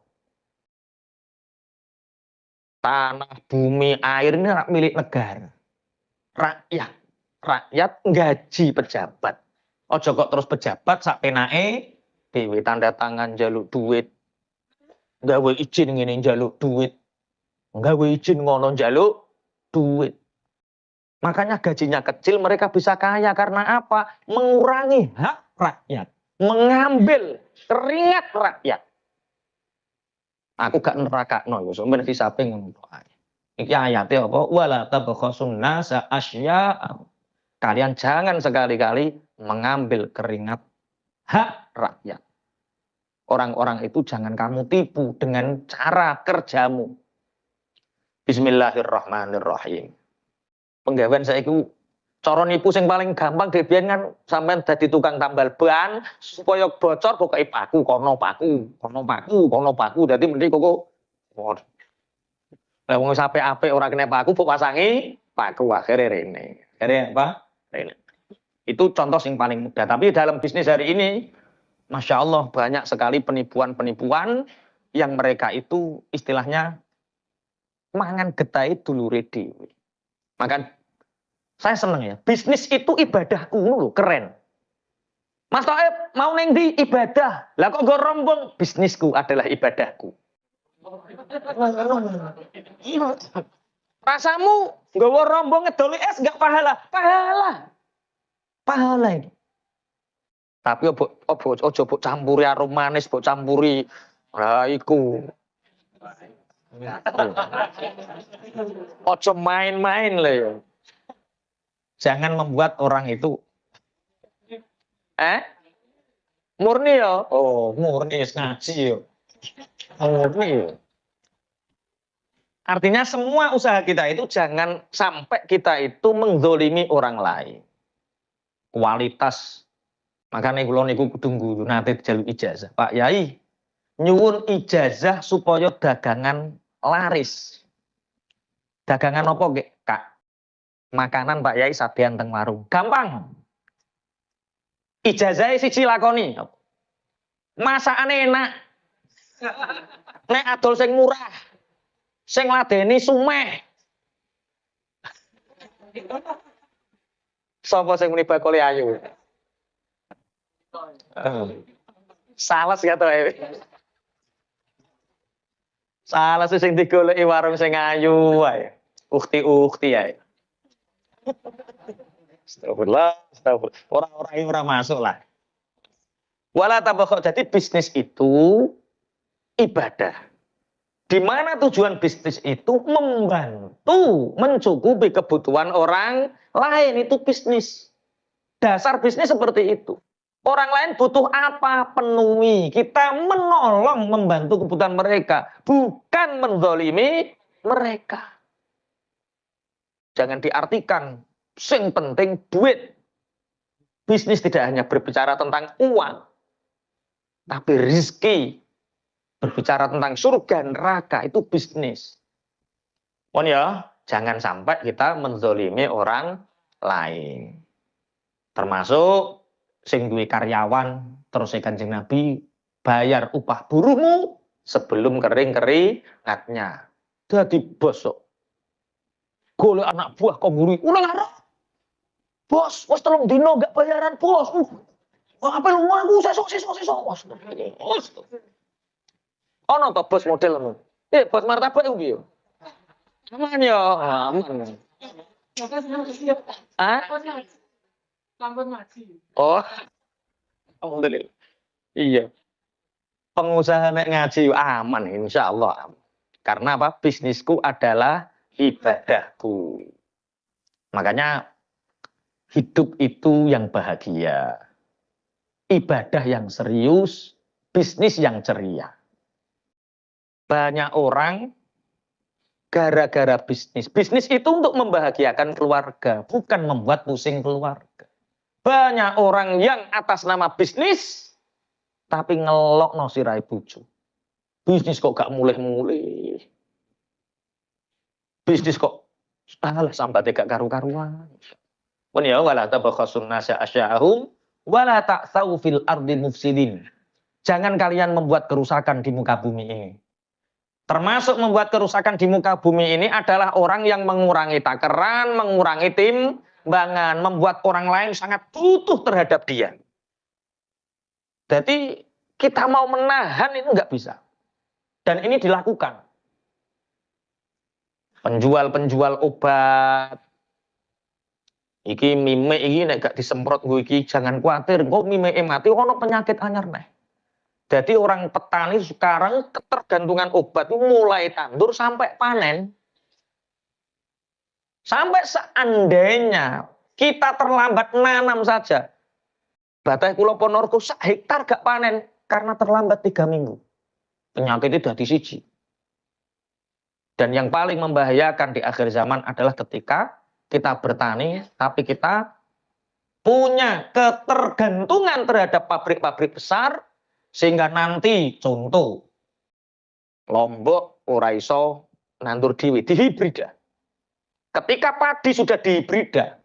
Tanah, bumi, air ini milik negara. Rakyat gaji pejabat. Ojo kok terus pejabat sak penake dhewe tanda tangan jaluk duit. Gawe izin ngene jaluk duit. Gawe izin ngono jaluk duit. Makanya gajinya kecil, mereka bisa kaya karena apa? Mengurangi hak rakyat, mengambil keringat rakyat. Aku gak nerakakno iku, sampeyan disape ngono ae. Iki ayate apa? Wala tabakhasun nasa asya. Kalian jangan sekali-kali mengambil keringat hak rakyat. Orang-orang itu jangan kamu tipu dengan cara kerjamu. Bismillahirrahmanirrahim. Penggawean saiki cara nipu sing paling gampang dhewe kan sampean dadi tukang tambal ban supaya bocor kok paku kono paku. Dadi mendhi kok lah wong apik-apik ora kena paku mbok pasangi paku akhire rene. Akhire apa? Rene. Itu contoh yang paling mudah. Tapi dalam bisnis hari ini, Masya Allah banyak sekali penipuan-penipuan yang mereka itu istilahnya mangan getai dulure dhewe. Maka saya seneng ya, bisnis itu ibadahku loh, keren. Mas Taib mau neng di ibadah, lah kok gue rombong, bisnisku adalah ibadahku. Rasamu gue rombong ngedoli es gak pahala, pahala ini. Tapi ojo campuri arum manis, campuri iku. Ojo main-main lah ya. Jangan membuat orang itu murni ya. Oh, murni ngaji ya. Murni ya. Artinya semua usaha kita itu jangan sampai kita itu menzolimi orang lain. Kualitas. Makanya kula niku kudu guru nate dijaluk ijazah. Pak Yai, nyuwun ijazah supaya dagangan laris. Dagangan apa nggih, Kak? Makanan Pak Yai sadean teng warung. Gampang. Ijazah siji lakoni. Masakane enak. Nek adol sing murah. Sing ladeni sumeh. Sapa sing muni bakule ayu? Sales kata Sales sing digoleki warung sing ayu wae. Ukti-ukti ae. Astagfirullah. Orang-orang ora masuk lah. Wala tabakha. Jadi bisnis itu ibadah. Di mana tujuan bisnis itu membantu mencukupi kebutuhan orang lain, itu bisnis. Dasar bisnis seperti itu. Orang lain butuh apa? Penuhi. Kita menolong, membantu kebutuhan mereka. Bukan menzalimi mereka. Jangan diartikan sing penting duit. Bisnis tidak hanya berbicara tentang uang, tapi rezeki. Berbicara tentang surga, neraka, itu bisnis. Ya, jangan sampai kita menzalimi orang lain. Termasuk sing duwe karyawan, terus Kanjeng Nabi bayar upah buruhmu sebelum kering keringatnya. Dadi bos kok. Golek anak buah kok nguri. Ulah ngarep. Bos, wis 3 dino gak bayaran, bos. Apa lu aku sesuk. Bos. Ono to bos modelmu. Bos martabak iku piye? Aman ya, aman. Lampun ngaji. Oh. Alhamdulillah. Iya. Pengusaha nek ngaji aman insyaallah. Karena apa? Bisnisku adalah ibadahku. Makanya hidup itu yang bahagia. Ibadah yang serius, bisnis yang ceria. Banyak orang gara-gara bisnis. Bisnis itu untuk membahagiakan keluarga, bukan membuat pusing keluarga. Banyak orang yang atas nama bisnis, tapi ngelok no sirai bojo. Bisnis kok gak mulih-mulih. Bisnis kok salah sampai gak karu-karuan. Pun ya wala tabakhasun nasa asya'ahum wala ta'tsaw fil ardi mufsidin. Jangan kalian membuat kerusakan di muka bumi ini. Termasuk membuat kerusakan di muka bumi ini adalah orang yang mengurangi takaran, mengurangi timbangan, membuat orang lain sangat butuh terhadap dia. Jadi kita mau menahan itu nggak bisa. Dan ini dilakukan. Penjual-penjual obat, iki mime iki nek gak disemprot gue iki jangan khawatir, kok mime mati ono penyakit anyar neh. Jadi orang petani sekarang ketergantungan obat itu mulai tandur sampai panen. Sampai seandainya kita terlambat nanam saja. Batai Pulau Ponorogo sak hektar gak panen karena terlambat 3 minggu. Penyakitnya dadi siji. Dan yang paling membahayakan di akhir zaman adalah ketika kita bertani tapi kita punya ketergantungan terhadap pabrik-pabrik besar. Sehingga nanti contoh Lombok ora iso nandur dhewe dihibrida. Ketika padi sudah dihibrida,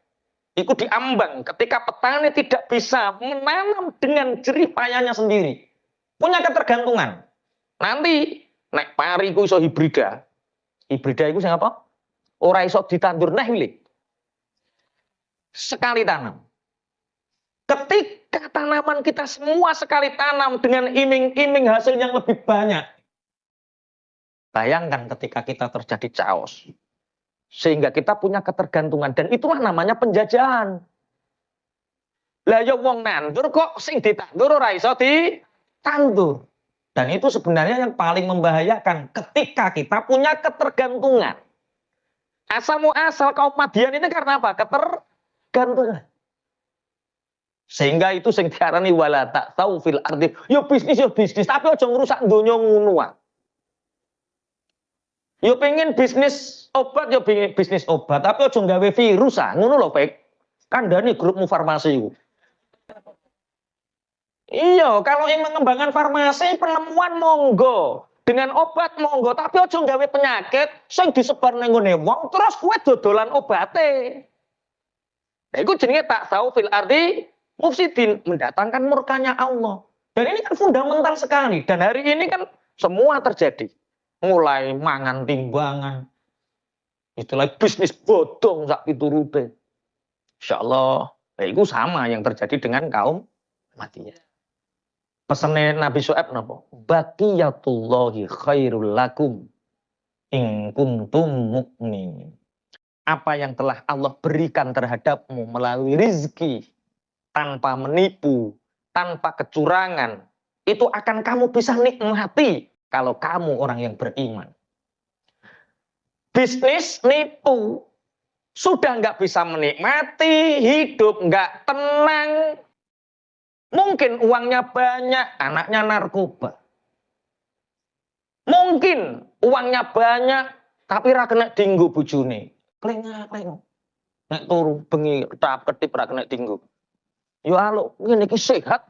itu diambang. Ketika petani tidak bisa menanam dengan jerih payahnya sendiri, punya ketergantungan. Nanti nek pari ku iso hibrida. Hibrida itu sing apa? Ora iso ditandur neh wile. Sekali tanam. Ketika tanaman kita semua sekali tanam dengan iming-iming hasil yang lebih banyak. Bayangkan ketika kita terjadi chaos. Sehingga kita punya ketergantungan. Dan itulah namanya penjajahan. Lah ya wong nandur kok sing ditandur ora iso ditandur. Dan itu sebenarnya yang paling membahayakan ketika kita punya ketergantungan. Asal muasal kaum Madian ini karena apa? Ketergantungan. Sehingga itu sing diarani wala ta'tsaw fil ardi. Yo bisnis, tapi aja ngrusak donya ngono wae. Yo pengen bisnis obat, yo pengen bisnis obat, tapi aja nggawe virus ah, ngono lho, Pak. Kandhane grupmu farmasi iku. Iya, kalau yang mengembangkan farmasi penemuan monggo, dengan obat monggo, tapi aja nggawe penyakit sing disebar ning ngene wong terus kowe dodolan obate. Nah, iku jenenge ta'tsaw fil ardi mufsidin, mendatangkan murkanya Allah. Dan ini kan fundamental sekali. Dan hari ini kan semua terjadi. Mulai mangan timbangan. Itulah bisnis bodong sak piturute. Insyaallah, itu sama yang terjadi dengan kaum Madiyah. Pesannya Nabi Syuaib napa? Baqiyatullahi khairul lakum in kuntum mu'minin. Apa yang telah Allah berikan terhadapmu melalui rizki, tanpa menipu, tanpa kecurangan, itu akan kamu bisa nikmati kalau kamu orang yang beriman. Bisnis nipu, sudah nggak bisa menikmati, hidup nggak tenang. Mungkin uangnya banyak, anaknya narkoba. Mungkin uangnya banyak, tapi ra kena dinggo bojone. Kleng-kleng. Nek turu bengi tahap ketip ra kena dinggo. Yo alo, ngene iki sehat.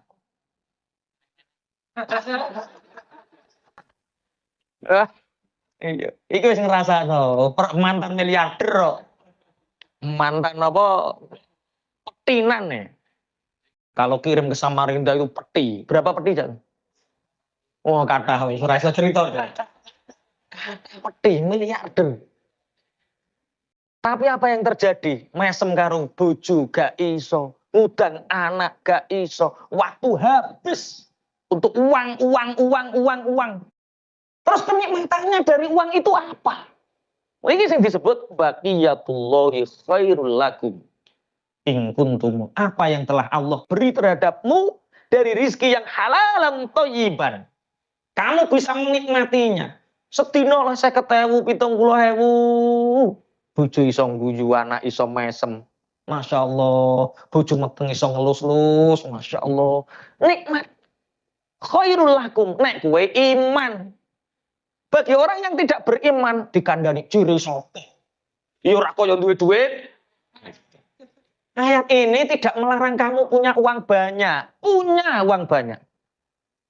Iya, iki wis ngrasakno, mantan miliarder kok. Mantan apa? Petinan nih. Kalau kirim ke Samarinda itu peti. Berapa peti, Jan? Oh, kathah wis ora iso cerita. Kathah peti miliarder. Tapi apa yang terjadi? Mesem karo bojo gak iso. Ngudang anak gak iso, waktu habis untuk uang. Terus kenikmatannya dari uang itu apa? Ini yang disebut baqiyatullahi khairul lakum in kuntum. Apa yang telah Allah beri terhadapmu dari rizki yang halalan thayyiban. Kamu bisa menikmatinya. Sedina lah 50.000, 70.000. Bojo iso ngguyu, anak iso mesem. Masya Allah, bojo meteng iso ngelus-lus, Masya Allah. Nikmat. Khairul lakum, nek kowe iman. Bagi orang yang tidak beriman dikandani ciri sote. Ya ora kaya duwe duit. Ayat ini tidak melarang kamu punya uang banyak. Punya uang banyak.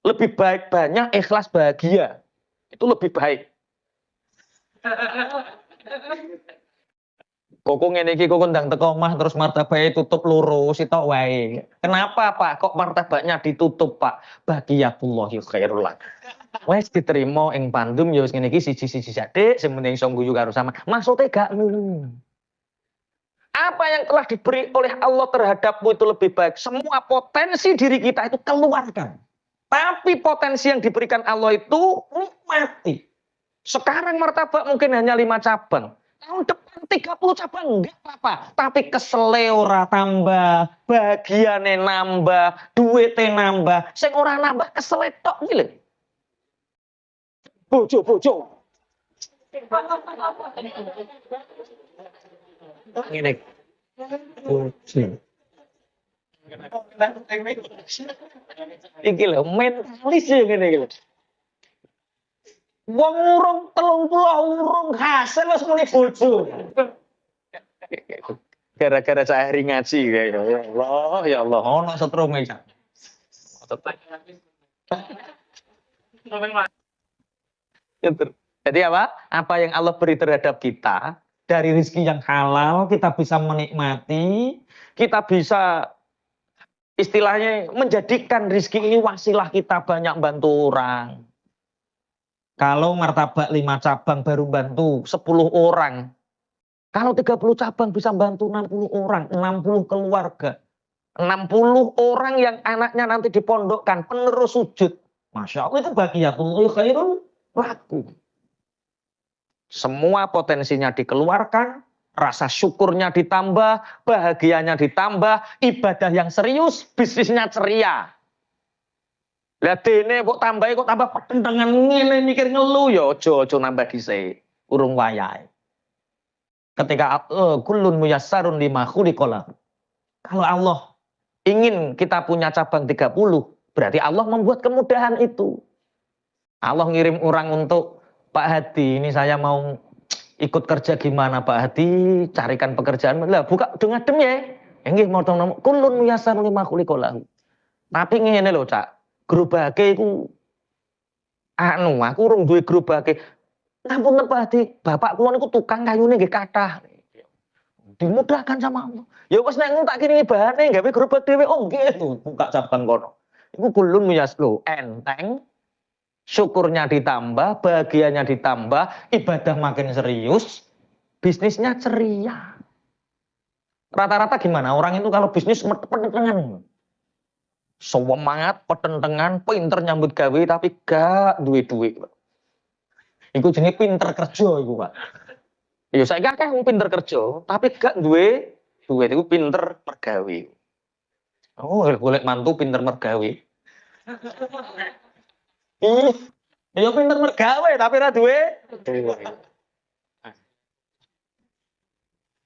Lebih baik banyak, ikhlas bahagia. Itu lebih baik. Koko ngene iki koko ndang teko omah terus martabake tutup loro sitok wae. Kenapa, Pak? Kok martabaknya ditutup, Pak? Baqiyatullahi khairul lak. Wes diterima ing pandum ya wis ngene iki siji-siji sak sing penting iso guyu karo sama. Maksude gak ngono. Apa yang telah diberi oleh Allah terhadapmu itu lebih baik. Semua potensi diri kita itu keluarkan. Tapi potensi yang diberikan Allah itu nikmati. Sekarang martabak mungkin hanya 5 cabang. Tahun depan 30 cabang enggak apa-apa. Tapi kesele ora tambah, bagiane nambah, duitnya nambah. Sing ora nambah kesele tok iki lho. Bojo. Ngene. Bojo. Iki lho mentalis ya ngene iki lho. Wong urung 30 urung hasil wis muni bojo. Gara-gara saya hari ngaji ya Allah, ono setrum iki. Jadi apa? Apa yang Allah beri terhadap kita dari rezeki yang halal kita bisa menikmati, kita bisa istilahnya menjadikan rezeki ini wasilah kita banyak bantu orang. Kalau martabak 5 cabang baru bantu 10 orang. Kalau 30 cabang bisa bantu 60 orang, 60 keluarga. 60 orang yang anaknya nanti dipondokkan, penerus sujud. Masya Allah itu baqiyatul khairul lakum. Semua potensinya dikeluarkan, rasa syukurnya ditambah, bahagianya ditambah, ibadah yang serius, bisnisnya ceria. Lah dene kok tambahi kok tambah pertentangan ngene mikir ngelu ya aja nambah dhisik, urung wayahe. Ketika kullun muyassarun lima khuliqalah. Kalau Allah ingin kita punya cabang 30, berarti Allah membuat kemudahan itu. Allah ngirim orang untuk Pak Hadi, ini saya mau ikut kerja gimana Pak Hadi, carikan pekerjaan. Lah buka dengan dem ya. Nggih moto kullun muyassarun lima khuliqalah. Tapi ngene lho, Cak. Gerobake iku aku urung duwe gerobake. Ngapunten Pak Hadi, bapak kula niku tukang kayune nggih kathah. Dimudahkan sama Allah. Ya wis nek tak kiringi bahane gawe gerobak dhewe oh nggih buka cabang kono. Iku kullun muyaslu enteng. Syukurnya ditambah, bahagianya ditambah, ibadah makin serius, bisnisnya ceria. Rata-rata gimana? Orang itu kalau bisnis petentengan. Semangat, petentengan, pinter nyambut gawe tapi gak duwe-duwe. Iku jenenge pinter kerja iku, Pak. Ya saya akeh wong pinter kerja, tapi gak duwe duit iku pinter mergawe. Oh, golek mantu pinter mergawe. Ya pinter mergawe tapi ora duwe.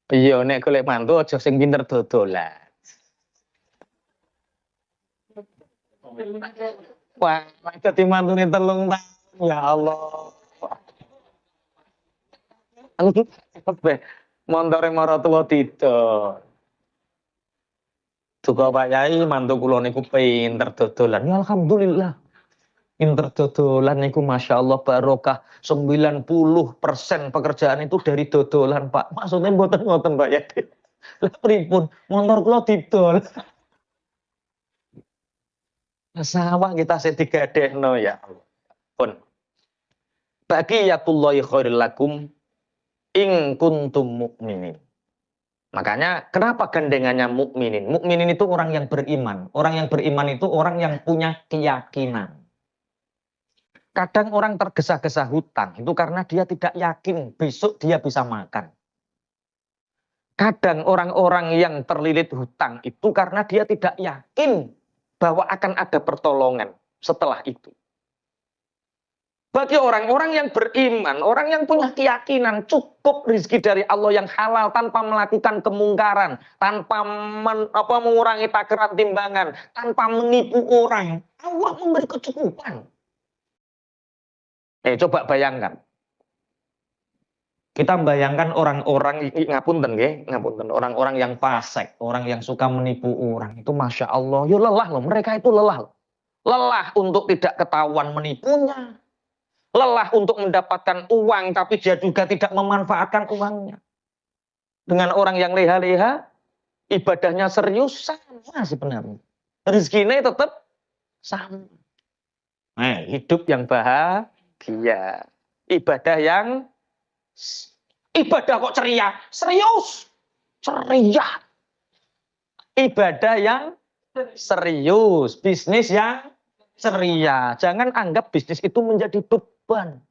Iya nek golek mantu aja sing pinter dodolan. Wah, dadi mantune 3 tahun. Ya Allah. Montore maratuwa didol. Duka Pak Yai mantu kula niku pinter dodolan. Ya alhamdulillah. Pinter dodolan niku Masya Allah barokah 90% pekerjaan itu dari dodolan Pak. Maksudnya mboten-mboten Pak Yai. Lah pripun motor kula didol. Sawah kita sing digadekno ya Allah. Pun. Baqiyatullahi khairul lakum in kuntum mukminin. Makanya kenapa gandengannya mukminin? Mukminin itu orang yang beriman. Orang yang beriman itu orang yang punya keyakinan. Kadang orang tergesa-gesa hutang itu karena dia tidak yakin besok dia bisa makan. Kadang orang-orang yang terlilit hutang itu karena dia tidak yakin bahwa akan ada pertolongan setelah itu. Bagi orang-orang yang beriman, orang yang punya keyakinan cukup rezeki dari Allah yang halal tanpa melakukan kemungkaran, tanpa mengurangi takaran timbangan, tanpa menipu orang, Allah memberi kecukupan. Coba bayangkan. Kita bayangkan orang-orang, ngapunten nggih, ngapunten, orang-orang yang fasik, orang yang suka menipu orang, itu Masya Allah, yo lelah loh, mereka itu lelah loh. Lelah untuk tidak ketahuan menipunya, lelah untuk mendapatkan uang, tapi dia juga tidak memanfaatkan uangnya. Dengan orang yang leha-leha, ibadahnya serius, sama sebenarnya. Rezekinya tetap sama. Hidup yang bahagia, ibadah kok ceria, serius, ceria. Ibadah yang serius, bisnis yang ceria. Jangan anggap bisnis itu menjadi beban.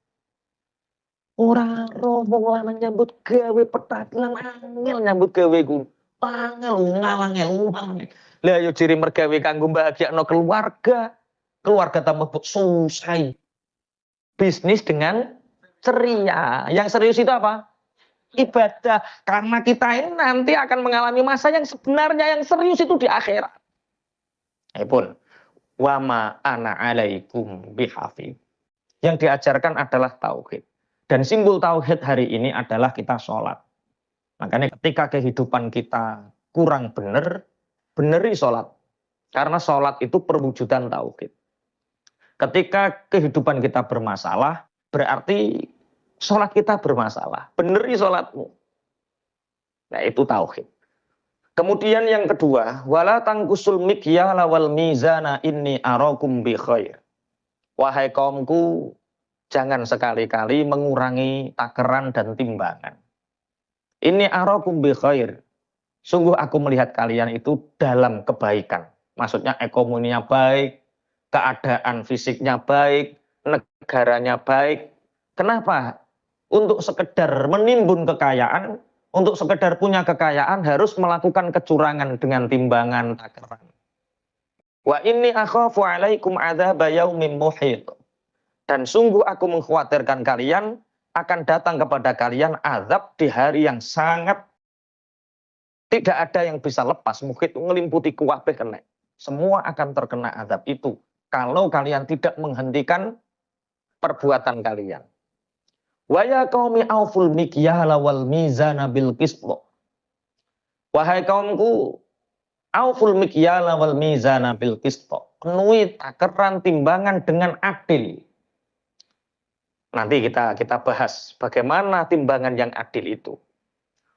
Orang rombongan menyambut gawe petakilan angel nyambut gawe ku. Angel ngawangel. Lah yo ciri mergawe kanggo bahagiakno keluarga. Keluarga tambah susah. Bisnis dengan ceria. Yang serius itu apa? Ibadah. Karena kita ini nanti akan mengalami masa yang sebenarnya yang serius itu di akhirat. Pun wama ana alaikum bihafid. Yang diajarkan adalah tauhid. Dan simbol tauhid hari ini adalah kita sholat. Makanya ketika kehidupan kita kurang benar, beneri sholat. Karena sholat itu perwujudan tauhid. Ketika kehidupan kita bermasalah, berarti sholat kita bermasalah. Beneri sholatmu. Nah itu tauhid. Kemudian yang kedua, wala tangkusul mikyala wal mizana inni arakum bi khair. Wahai kaumku, jangan sekali-kali mengurangi takaran dan timbangan. Ini arakum bi khair. Sungguh aku melihat kalian itu dalam kebaikan. Maksudnya ekonominya baik, keadaan fisiknya baik, negaranya baik. Kenapa? Untuk sekedar menimbun kekayaan, untuk sekedar punya kekayaan harus melakukan kecurangan dengan timbangan takaran. Wa inni akhafu alaikum adzaba yaumin muhit. Dan sungguh aku mengkhawatirkan kalian akan datang kepada kalian azab di hari yang sangat tidak ada yang bisa lepas. Muhit ngelimputi kuwabeh kena. Semua akan terkena azab itu kalau kalian tidak menghentikan perbuatan kalian. Wa ya qaumi auful mikyala wal mizana bil qist. Wahai kaumku, auful mikyala wal mizana bil qist. Penuhi takaran timbangan dengan adil. Nanti kita bahas bagaimana timbangan yang adil itu.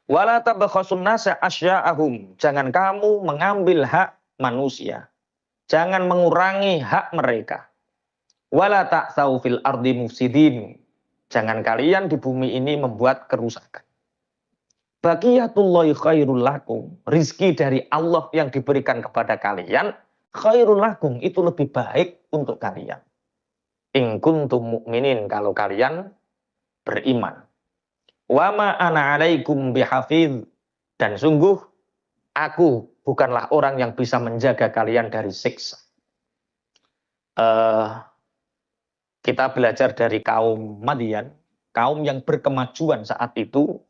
Wala tabakhasun nasa asya'ahum. Jangan kamu mengambil hak manusia. Jangan mengurangi hak mereka. Wala ta'tsau fil ardi mufsidin. Jangan kalian di bumi ini membuat kerusakan. Baqiyatullahi khairul lakum. Rizki dari Allah yang diberikan kepada kalian khairul lakum, itu lebih baik untuk kalian. In kuntum mu'minin, kalau kalian beriman. Wa ma ana alaikum bihafidh. Dan sungguh aku bukanlah orang yang bisa menjaga kalian dari siksa. Kita belajar dari kaum Madian, kaum yang berkemajuan saat itu,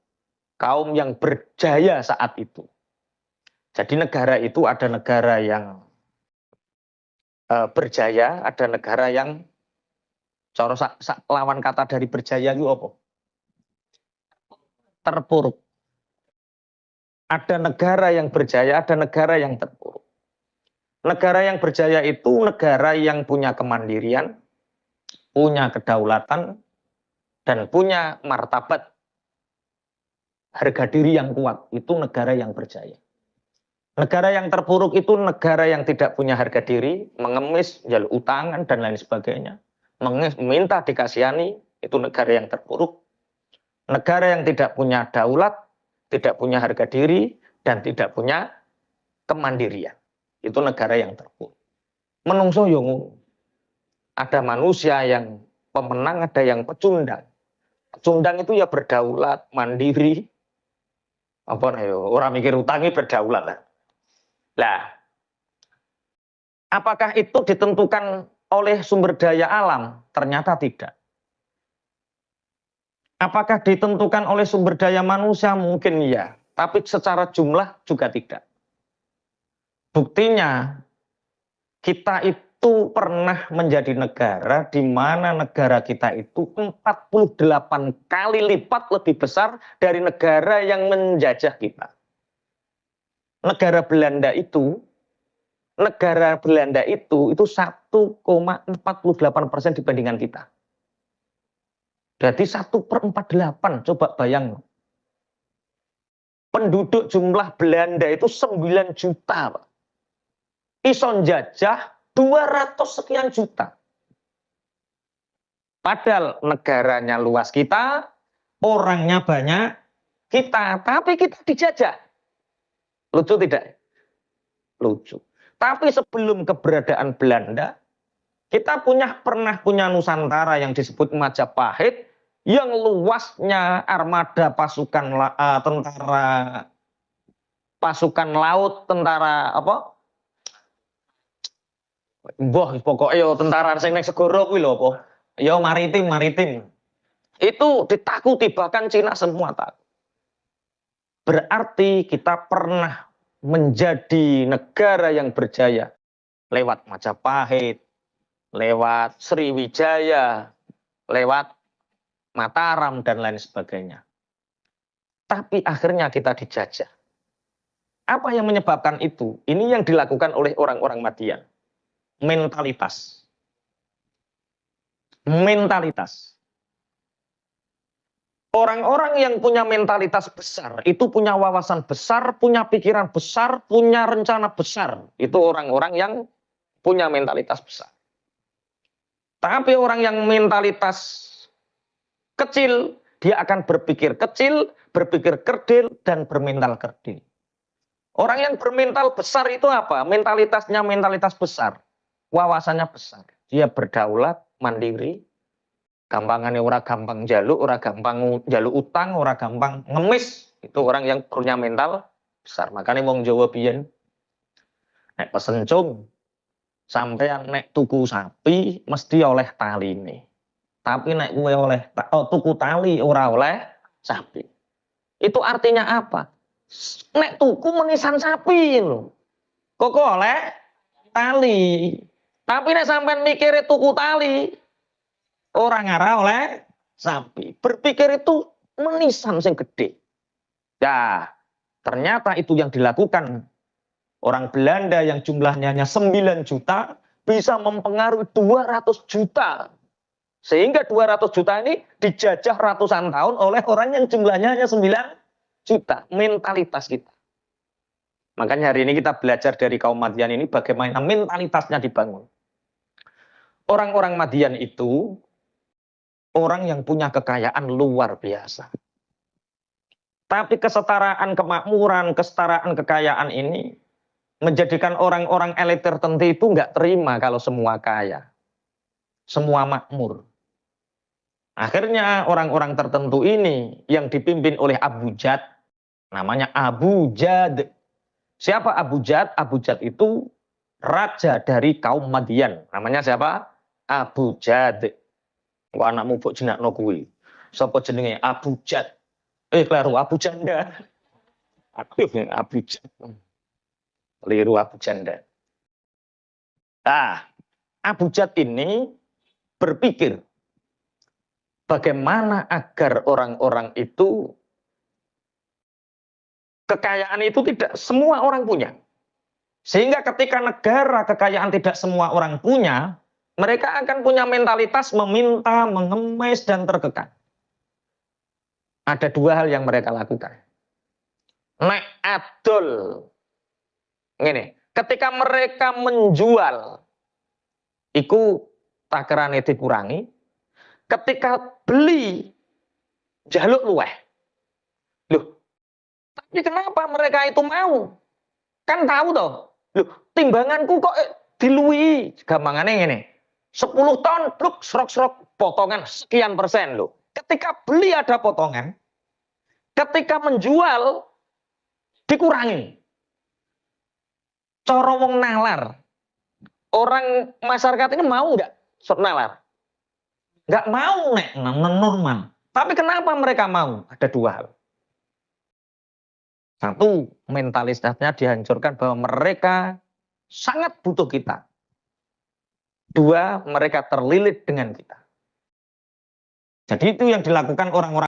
kaum yang berjaya saat itu. Jadi negara itu ada negara yang berjaya, ada negara yang cara lawan kata dari berjaya itu apa? Terpuruk. Ada negara yang berjaya, ada negara yang terpuruk. Negara yang berjaya itu negara yang punya kemandirian, punya kedaulatan, dan punya martabat harga diri yang kuat. Itu negara yang berjaya. Negara yang terpuruk itu negara yang tidak punya harga diri, mengemis, jalur utangan, dan lain sebagainya. Meminta dikasihani, itu negara yang terpuruk. Negara yang tidak punya daulat, tidak punya harga diri, dan tidak punya kemandirian. Itu negara yang terpuruk. Menungso yo ada manusia yang pemenang, ada yang pecundang. Pecundang itu ya berdaulat, mandiri. Apa ayo orang mikir utangi berdaulat lah. Lah, apakah itu ditentukan oleh sumber daya alam? Ternyata tidak. Apakah ditentukan oleh sumber daya manusia? Mungkin iya, tapi secara jumlah juga tidak. Buktinya itu pernah menjadi negara di mana negara kita itu 48 kali lipat lebih besar dari negara yang menjajah kita. Negara Belanda itu 1,48% dibandingkan kita. Berarti 1/48, coba bayang. Penduduk jumlah Belanda itu 9 juta, Pak. Ison jajah 200 sekian juta. Padahal negaranya luas kita, orangnya banyak kita, tapi kita dijajah. Lucu tidak? Lucu. Tapi sebelum keberadaan Belanda, kita pernah punya Nusantara yang disebut Majapahit, yang luasnya armada pasukan laut, tentara apa? Pokoknya tentara sing ning segara kuwi lho apa? Ya maritim. Itu ditakuti, bahkan Cina semua takut. Berarti kita pernah menjadi negara yang berjaya lewat Majapahit, lewat Sriwijaya, lewat Mataram dan lain sebagainya. Tapi akhirnya kita dijajah. Apa yang menyebabkan itu? Ini yang dilakukan oleh orang-orang Madian. Mentalitas. Orang-orang yang punya mentalitas besar, itu punya wawasan besar, punya pikiran besar, punya rencana besar. Itu orang-orang yang punya mentalitas besar. Tapi orang yang mentalitas kecil, dia akan berpikir kecil, berpikir kerdil, dan bermental kerdil. Orang yang bermental besar itu apa? Mentalitasnya mentalitas besar. Wawasannya besar. Dia berdaulat, mandiri, gampangane ora gampang jaluk, ora gampang jaluk utang, ora gampang ngemis. Itu orang yang punya mental besar. Makanya wong Jawa biyen nek pesen cung, sampeyan nek tuku sapi mesti oleh taline. Tapi nek kowe oleh tuku tali ora oleh sapi. Itu artinya apa? Nek tuku menisan sapi lho. Kok oleh tali. Tapi nek sampean mikire tuku tali, orang ngarah oleh sapi. Berpikir itu menisan sing gede. Nah, ternyata itu yang dilakukan orang Belanda yang jumlahnya hanya 9 juta bisa mempengaruhi 200 juta. Sehingga 200 juta ini dijajah ratusan tahun oleh orang yang jumlahnya hanya 9 juta. Mentalitas kita. Makanya hari ini kita belajar dari kaum Madian ini bagaimana mentalitasnya dibangun. Orang-orang Madian itu orang yang punya kekayaan luar biasa. Tapi kesetaraan kemakmuran, kesetaraan kekayaan ini menjadikan orang-orang elit tertentu itu nggak terima kalau semua kaya. Semua makmur. Akhirnya orang-orang tertentu ini yang dipimpin oleh Abu Jad, namanya Abu Jad. Siapa Abu Jad? Abu Jad itu raja dari kaum Madian. Namanya siapa? Abu Jad. Kok anakmu mbok jenakno kuwi. Sapa jenenge? Abu Jad. Keliru, Abu Janda. Abu Jad. Keliru, Abu Janda. Abu Jad ini berpikir bagaimana agar orang-orang itu kekayaan itu tidak semua orang punya. Sehingga ketika negara kekayaan tidak semua orang punya, mereka akan punya mentalitas meminta, mengemis, dan terkekang. Ada dua hal yang mereka lakukan. Nek adol. Ini, ketika mereka menjual, iku takerane dikurangi. Ketika beli, jaluk luweh. Loh, tapi kenapa mereka itu mau? Kan tahu toh. Loh, timbanganku kok diluwi. Gampangannya ini. 10 ton, bluk, serok-serok, potongan sekian persen loh. Ketika beli ada potongan, ketika menjual dikurangi. Cara wong nalar. Orang masyarakat ini mau nggak nalar? Nggak mau, nek normal. Tapi kenapa mereka mau? Ada dua hal. Satu, mentalitasnya dihancurkan bahwa mereka sangat butuh kita. Dua, mereka terlilit dengan kita. Jadi itu yang dilakukan orang-orang